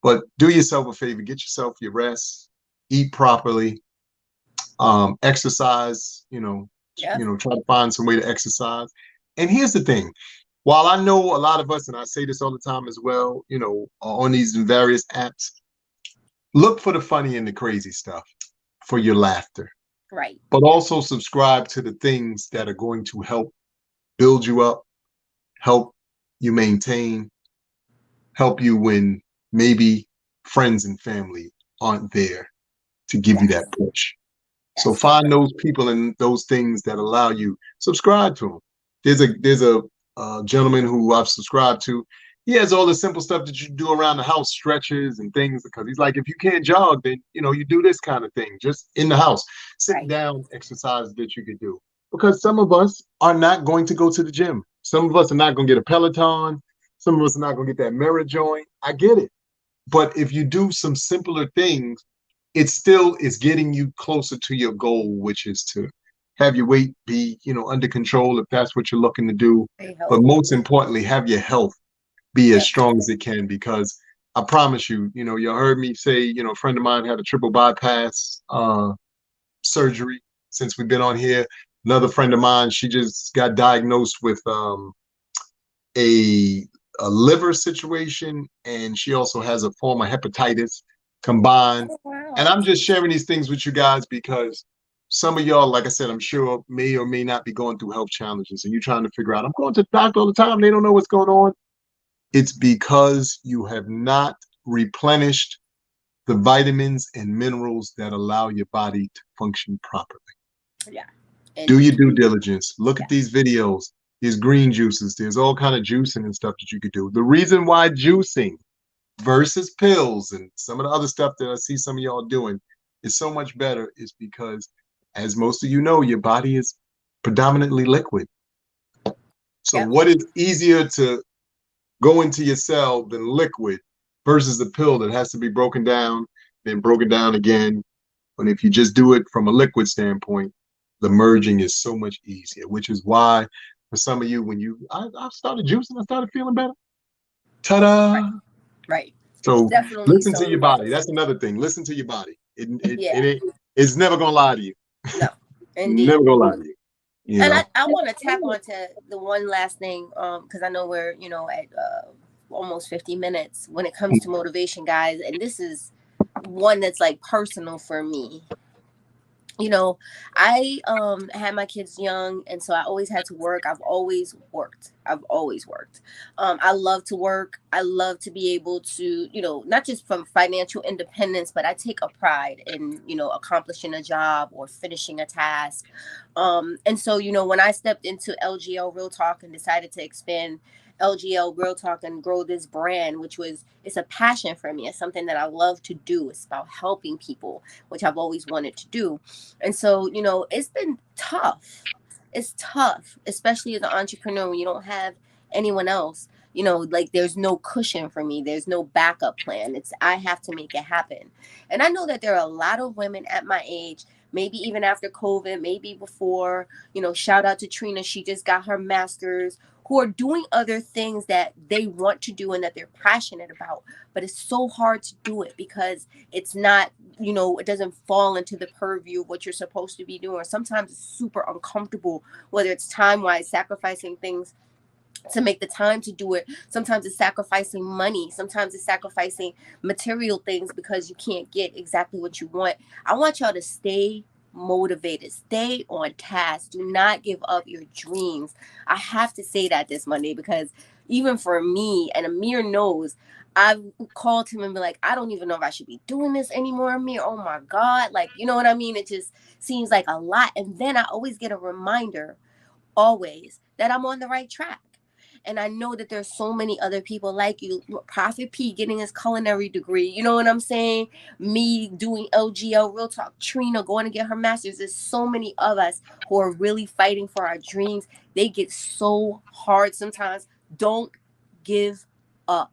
But do yourself a favor, get yourself your rest, eat properly, exercise, Yep. try to find some way to exercise. And here's the thing. While I know a lot of us, and I say this all the time as well, are on these various apps, look for the funny and the crazy stuff for your laughter. Right. But also subscribe to the things that are going to help build you up, help you maintain, help you when maybe friends and family aren't there to give you Yes. that push. So Yes, you're find right. those people and those things that allow you. Subscribe to them. There's a gentleman who I've subscribed to. He has all the simple stuff that you do around the house, stretches and things. Because he's like, if you can't jog, then you do this kind of thing just in the house, sitting Right. down exercise that you could do. Because some of us are not going to go to the gym. Some of us are not going to get a Peloton. Some of us are not going to get that mirror joint. I get it. But if you do some simpler things, it still is getting you closer to your goal, which is to have your weight be, under control if that's what you're looking to do. Very But healthy. most importantly, have your health be as Yep. strong as it can because I promise you, you heard me say, a friend of mine had a triple bypass surgery since we've been on here. Another friend of mine, she just got diagnosed with a a liver situation, and she also has a form of hepatitis combined. Oh, And wow. I'm just sharing these things with you guys because some of y'all, like I said, I'm sure may or may not be going through health challenges, and you're trying to figure out. I'm going to the doctor all the time. They don't know what's going on. It's because you have not replenished the vitamins and minerals that allow your body to function properly. Yeah. Do your Indeed. due diligence. Look at these Yes. videos. There's green juices. There's all kind of juicing and stuff that you could do. The reason why juicing versus pills and some of the other stuff that I see some of y'all doing is so much better is because, as most of you know, your body is predominantly liquid. So Yep. what is easier to go into your cell than liquid versus the pill that has to be broken down, then broken down again. But if you just do it from a liquid standpoint, the merging is so much easier, which is why for some of you, when I started juicing, I started feeling better. Right. Ta-da! Right. It's So definitely listen to some your body. benefits. That's another thing. Listen to your body. Yeah. It's never gonna lie to you. No. Never Indeed. gonna lie to you. You And know. I want to tap onto the one last thing, because I know we're, at almost 50 minutes when it comes to motivation, guys. And this is one that's like personal for me. you know I had my kids young, and so I always had to work. I've always worked. I love to work. I love to be able to, not just from financial independence, but I take a pride in, accomplishing a job or finishing a task. And so, when I stepped into LGL Real Talk and decided to expand LGL Real Talk and grow this brand, it's a passion for me. It's something that I love to do. It's about helping people, which I've always wanted to do. And so, it's been tough. It's tough, especially as an entrepreneur when you don't have anyone else. Like, there's no cushion for me. There's no backup plan. I have to make it happen. And I know that there are a lot of women at my age, maybe even after COVID, maybe before, shout out to Trina. She just got her master's, who are doing other things that they want to do and that they're passionate about. But it's so hard to do it because it's not, it doesn't fall into the purview of what you're supposed to be doing. Sometimes it's super uncomfortable, whether it's time wise, sacrificing things to make the time to do it. Sometimes it's sacrificing money. Sometimes it's sacrificing material things because you can't get exactly what you want. I want y'all to stay motivated, stay on task, do not give up your dreams. I have to say that this Monday because even for me, and Amir knows, I've called him and be like, I don't even know if I should be doing this anymore, Amir. Oh my God. Like, you know what I mean? It just seems like a lot. And then I always get a reminder, always, that I'm on the right track. And I know that there's so many other people like you. Prophet P getting his culinary degree. You know what I'm saying? Me doing LGL, Real Talk, Trina going to get her master's. There's so many of us who are really fighting for our dreams. They get so hard sometimes. Don't give up.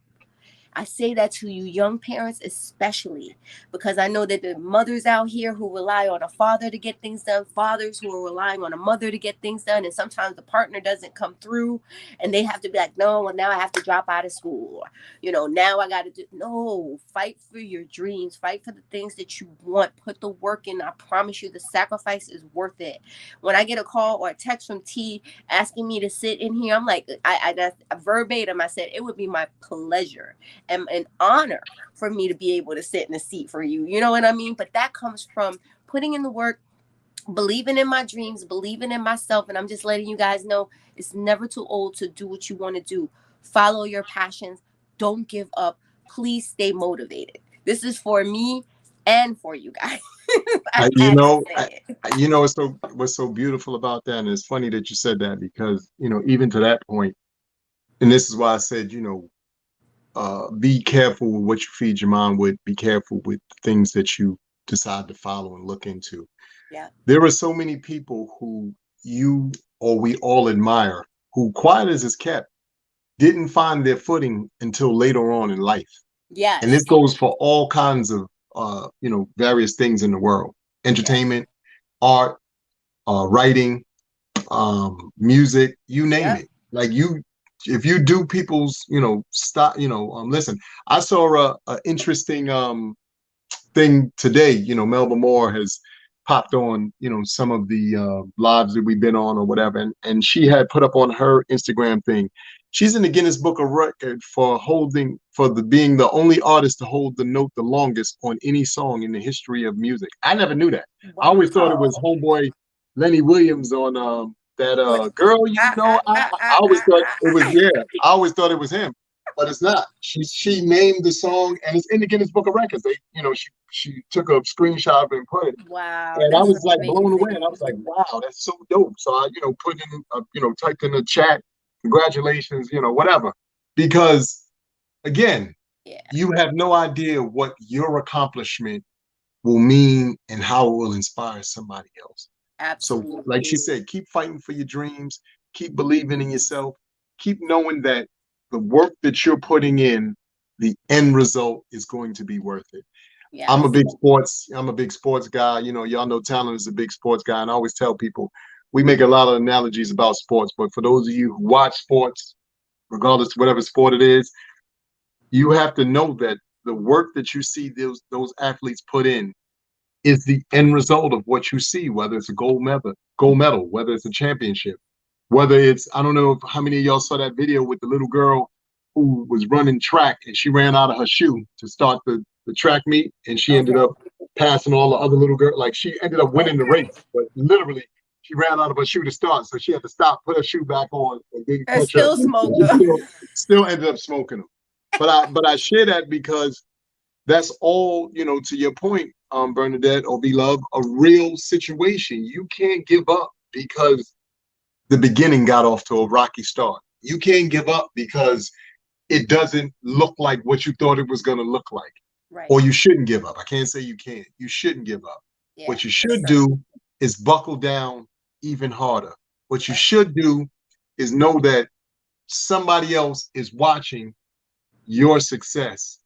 I say that to you young parents especially, because I know that the mothers out here who rely on a father to get things done, fathers who are relying on a mother to get things done, and sometimes the partner doesn't come through and they have to be like, no, well, now I have to drop out of school. Or, now I got to do. No, fight for your dreams, fight for the things that you want, put the work in. I promise you the sacrifice is worth it. When I get a call or a text from T asking me to sit in here, I'm like, verbatim, I said, it would be my pleasure and an honor for me to be able to sit in a seat for you. You know what I mean? But that comes from putting in the work, believing in my dreams, believing in myself. And I'm just letting you guys know it's never too old to do what you want to do. Follow your passions. Don't give up. Please stay motivated. This is for me and for you guys. I I, you had to know, I, say it. what's so beautiful about that, and it's funny that you said that because even to that point, and this is why I said be careful with what you feed your mind with. Be careful with things that you decide to follow and look into. Yeah. There are so many people who you or we all admire who, quiet as is kept, didn't find their footing until later on in life. And this Yes. goes for all kinds of various things in the world: Yes. entertainment, art, writing, music, you name Yep. it. Like if you do people's, stop, listen. I saw a interesting thing today. Melba Moore has popped on, some of the lives that we've been on or whatever, and she had put up on her Instagram thing. She's in the Guinness Book of Record for being the only artist to hold the note the longest on any song in the history of music. I never knew that. I always thought it was Wow. homeboy Lenny Williams on that But girl. I always thought it was, yeah. I always thought it was him, but it's not. She named the song, and it's in the Guinness Book of Records. She took a screenshot of it and put it, wow, and I that's was like blown away. And I was amazing. like, wow, that's so dope. So I, put in, typed in the chat, congratulations, whatever, because again, Yeah, you have no idea what your accomplishment will mean and how it will inspire somebody else. So, like she absolutely. said, keep fighting for your dreams, keep believing in yourself, keep knowing that the work that you're putting in, the end result is going to be worth it. Yes. I'm a big sports guy. Y'all know Talon is a big sports guy. And I always tell people we make a lot of analogies about sports, but for those of you who watch sports, regardless of whatever sport it is, you have to know that the work that you see those athletes put in is the end result of what you see, whether it's a gold medal, whether it's a championship, whether it's, I don't know how many of y'all saw that video with the little girl who was running track and she ran out of her shoe to start the track meet, and she ended Okay. up passing all the other little girls. Like, she ended up winning the Okay. race, but literally she ran out of her shoe to start, so she had to stop, put her shoe back on, and then And catch her. still smoke She them. still ended up smoking them. But I share that because that's all, to your point, Bernadette or Beloved, a real situation. You can't give up because the beginning got off to a rocky start. You can't give up because it doesn't look like what you thought it was going to look like. Right. Or you shouldn't give up. I can't say you can't. You shouldn't give up. Yeah, What you for should sure. do is buckle down even harder. What you Yeah. should do is know that somebody else is watching your success,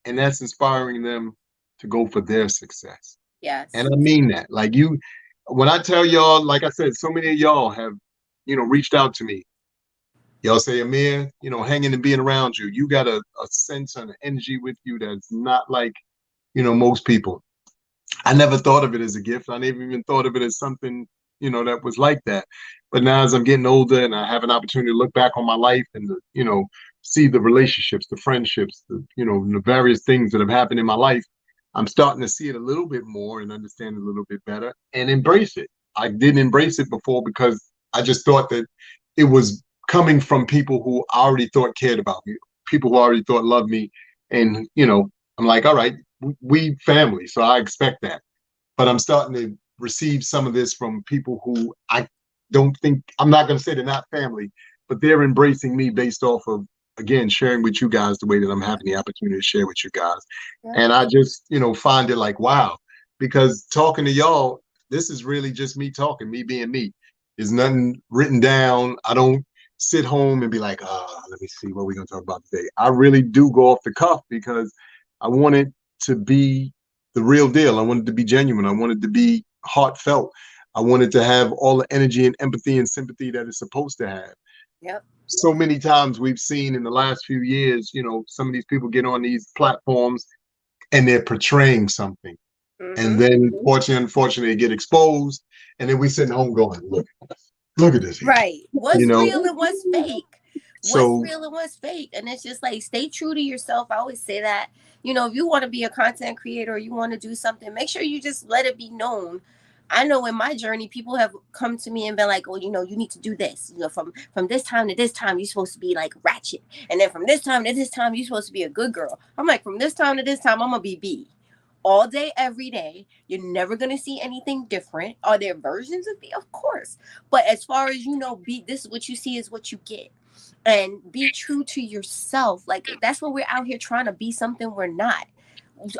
and that's inspiring them to go for their success. And Yes. I mean that. Like, when I tell y'all, like I said, so many of y'all have, reached out to me. Y'all say, Amir, hanging and being around you, you got a sense and an energy with you that's not like, most people. I never thought of it as a gift. I never even thought of it as something, that was like that. But now as I'm getting older and I have an opportunity to look back on my life and see the relationships, the friendships, the various things that have happened in my life, I'm starting to see it a little bit more and understand it a little bit better and embrace it. I didn't embrace it before because I just thought that it was coming from people who I already thought cared about me, people who I already thought loved me. And, I'm like, all right, we family, so I expect that. But I'm starting to receive some of this from people who I don't think, I'm not going to say they're not family, but they're embracing me based off of, again, sharing with you guys the way that I'm having the opportunity to share with you guys. Yeah. And I just, find it like, wow, because talking to y'all, this is really just me talking, me being me. There's nothing written down. I don't sit home and be like, let me see what we're going to talk about today. I really do go off the cuff because I want it to be the real deal. I wanted to be genuine. I wanted to be heartfelt. I wanted to have all the energy and empathy and sympathy that it's supposed to have. Yep. So many times we've seen in the last few years, some of these people get on these platforms and they're portraying something. And Mm-hmm. then unfortunately, they get exposed. And then we sitting home going, look at this here. Right. You What's know, real and what's fake? What's so real and what's fake? And it's just like stay true to yourself. I always say that. If you want to be a content creator or you want to do something, make sure you just let it be known. I know in my journey, people have come to me and been like, "Oh, you need to do this. From this time to this time, you're supposed to be like ratchet, and then from this time to this time, you're supposed to be a good girl." I'm like, from this time to this time, I'm gonna be B all day, every day. You're never gonna see anything different. Are there versions of me? Of course. But as far as be this is what you see is what you get. And be true to yourself. Like that's what we're out here trying to be something we're not.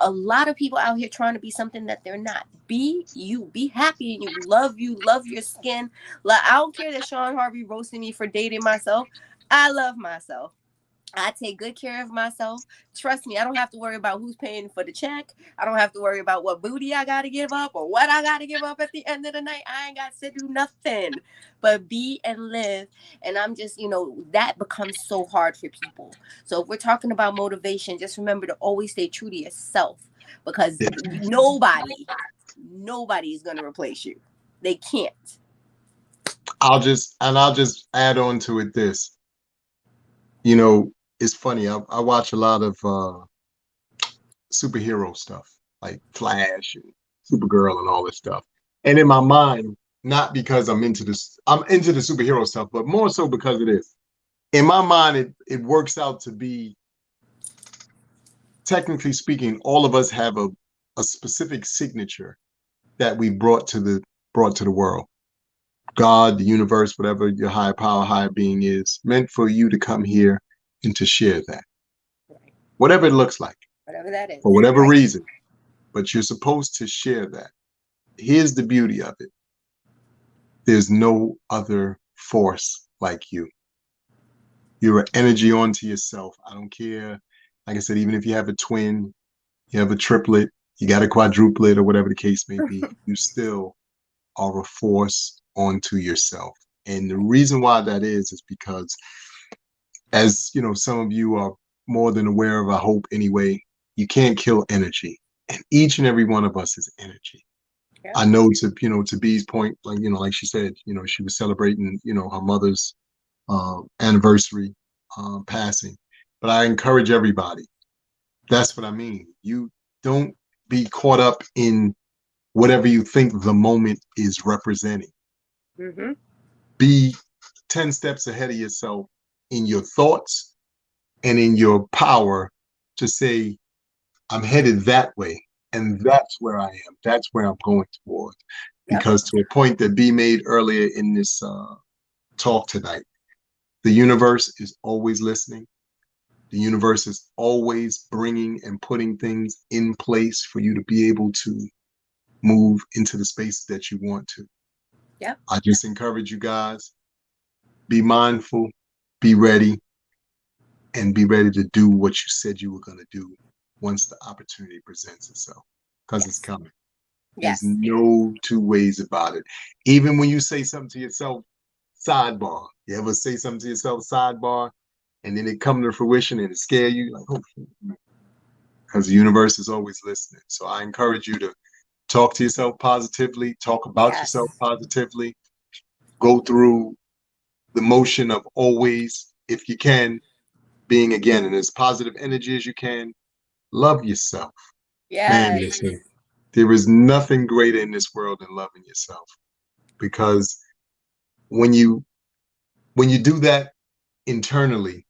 A lot of people out here trying to be something that they're not. Be you. Be happy and you. Love you. Love your skin. Like, I don't care that Sean Harvey roasted me for dating myself. I love myself. I take good care of myself. Trust me, I don't have to worry about who's paying for the check. I don't have to worry about what booty I got to give up or what I got to give up at the end of the night. I ain't got to do nothing but be and live. And I'm just, that becomes so hard for people. So if we're talking about motivation, just remember to always stay true to yourself because yeah, nobody is going to replace you. They can't. I'll just add on to it this. You know, it's funny. I watch a lot of superhero stuff like Flash and Supergirl and all this stuff. And in my mind, not because I'm into the superhero stuff, but more so because it is. In my mind, it works out to be, technically speaking, all of us have a specific signature that we brought to the world. God, the universe, whatever your higher power, higher being is, meant for you to come here and to share that, Right. whatever it looks like, Whatever that for is. whatever Right. reason. But you're supposed to share that. Here's the beauty of it: there's no other force like you. You're an energy onto yourself. I don't care. Like I said, even if you have a twin, you have a triplet, you got a quadruplet, or whatever the case may be, you still are a force onto yourself. And the reason why that is because, as you know, some of you are more than aware of, I hope anyway, you can't kill energy. And each and every one of us is energy. Yeah. I know, to B's point, like she said, she was celebrating, her mother's anniversary passing. But I encourage everybody. That's what I mean. You don't be caught up in whatever you think the moment is representing. Mm-hmm. Be 10 steps ahead of yourself in your thoughts and in your power to say, I'm headed that way. And that's where I am. That's where I'm going toward. Yep. Because to a point that B made earlier in this talk tonight, the universe is always listening. The universe is always bringing and putting things in place for you to be able to move into the space that you want to. Yep. I just encourage you guys, be mindful, be ready, and be ready to do what you said you were going to do once the opportunity presents itself, because it's Yes. coming. There's Yes. no two ways about it. Even when you say something to yourself, sidebar. You ever say something to yourself, sidebar, and then it come to fruition and it scare you like, oh, because the universe is always listening. So I encourage you to Talk to yourself positively. Talk about yourself Yes. positively. Go through the motion of always, if you can, being again in as positive energy as you can. Love yourself. Man, Yes. listen, there is nothing greater in this world than loving yourself. Because when you do that internally,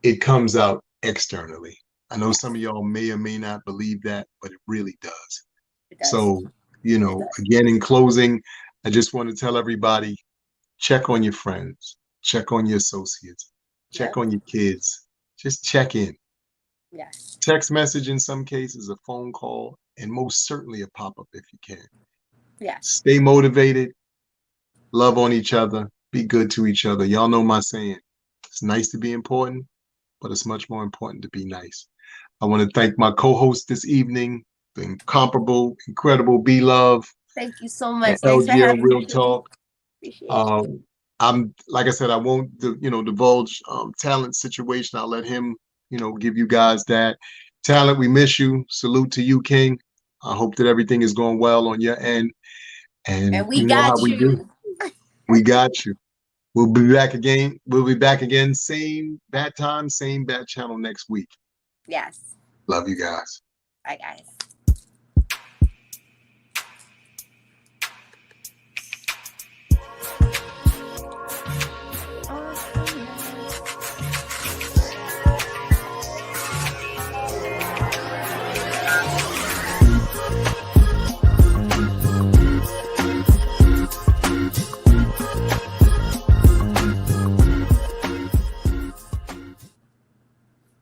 it comes out externally. I know some of Yes. y'all may or may not believe that, but it really does. It does. So, It does. again, in closing, I just want to tell everybody, check on your friends, check on your associates, check Yep. on your kids. Just check in. Yes. Text message in some cases, a phone call, and most certainly a pop-up if you can. Yes. Stay motivated, love on each other, be good to each other. Y'all know my saying. It's nice to be important, but it's much more important to be nice. I want to thank my co-host this evening, the incomparable, incredible B Love Thank you so and much. Thanks for LGL having me, Real King. Talk. Appreciate you. Um, I'm like I said, I won't divulge talent situation. I'll let him give you guys that talent. We miss you. Salute to you, King. I hope that everything is going well on your end, and And we you know how got we do. you. We got you. We'll be back again. We'll be back again, same bat time, same bat channel next week. Yes. Love you guys. Bye, guys.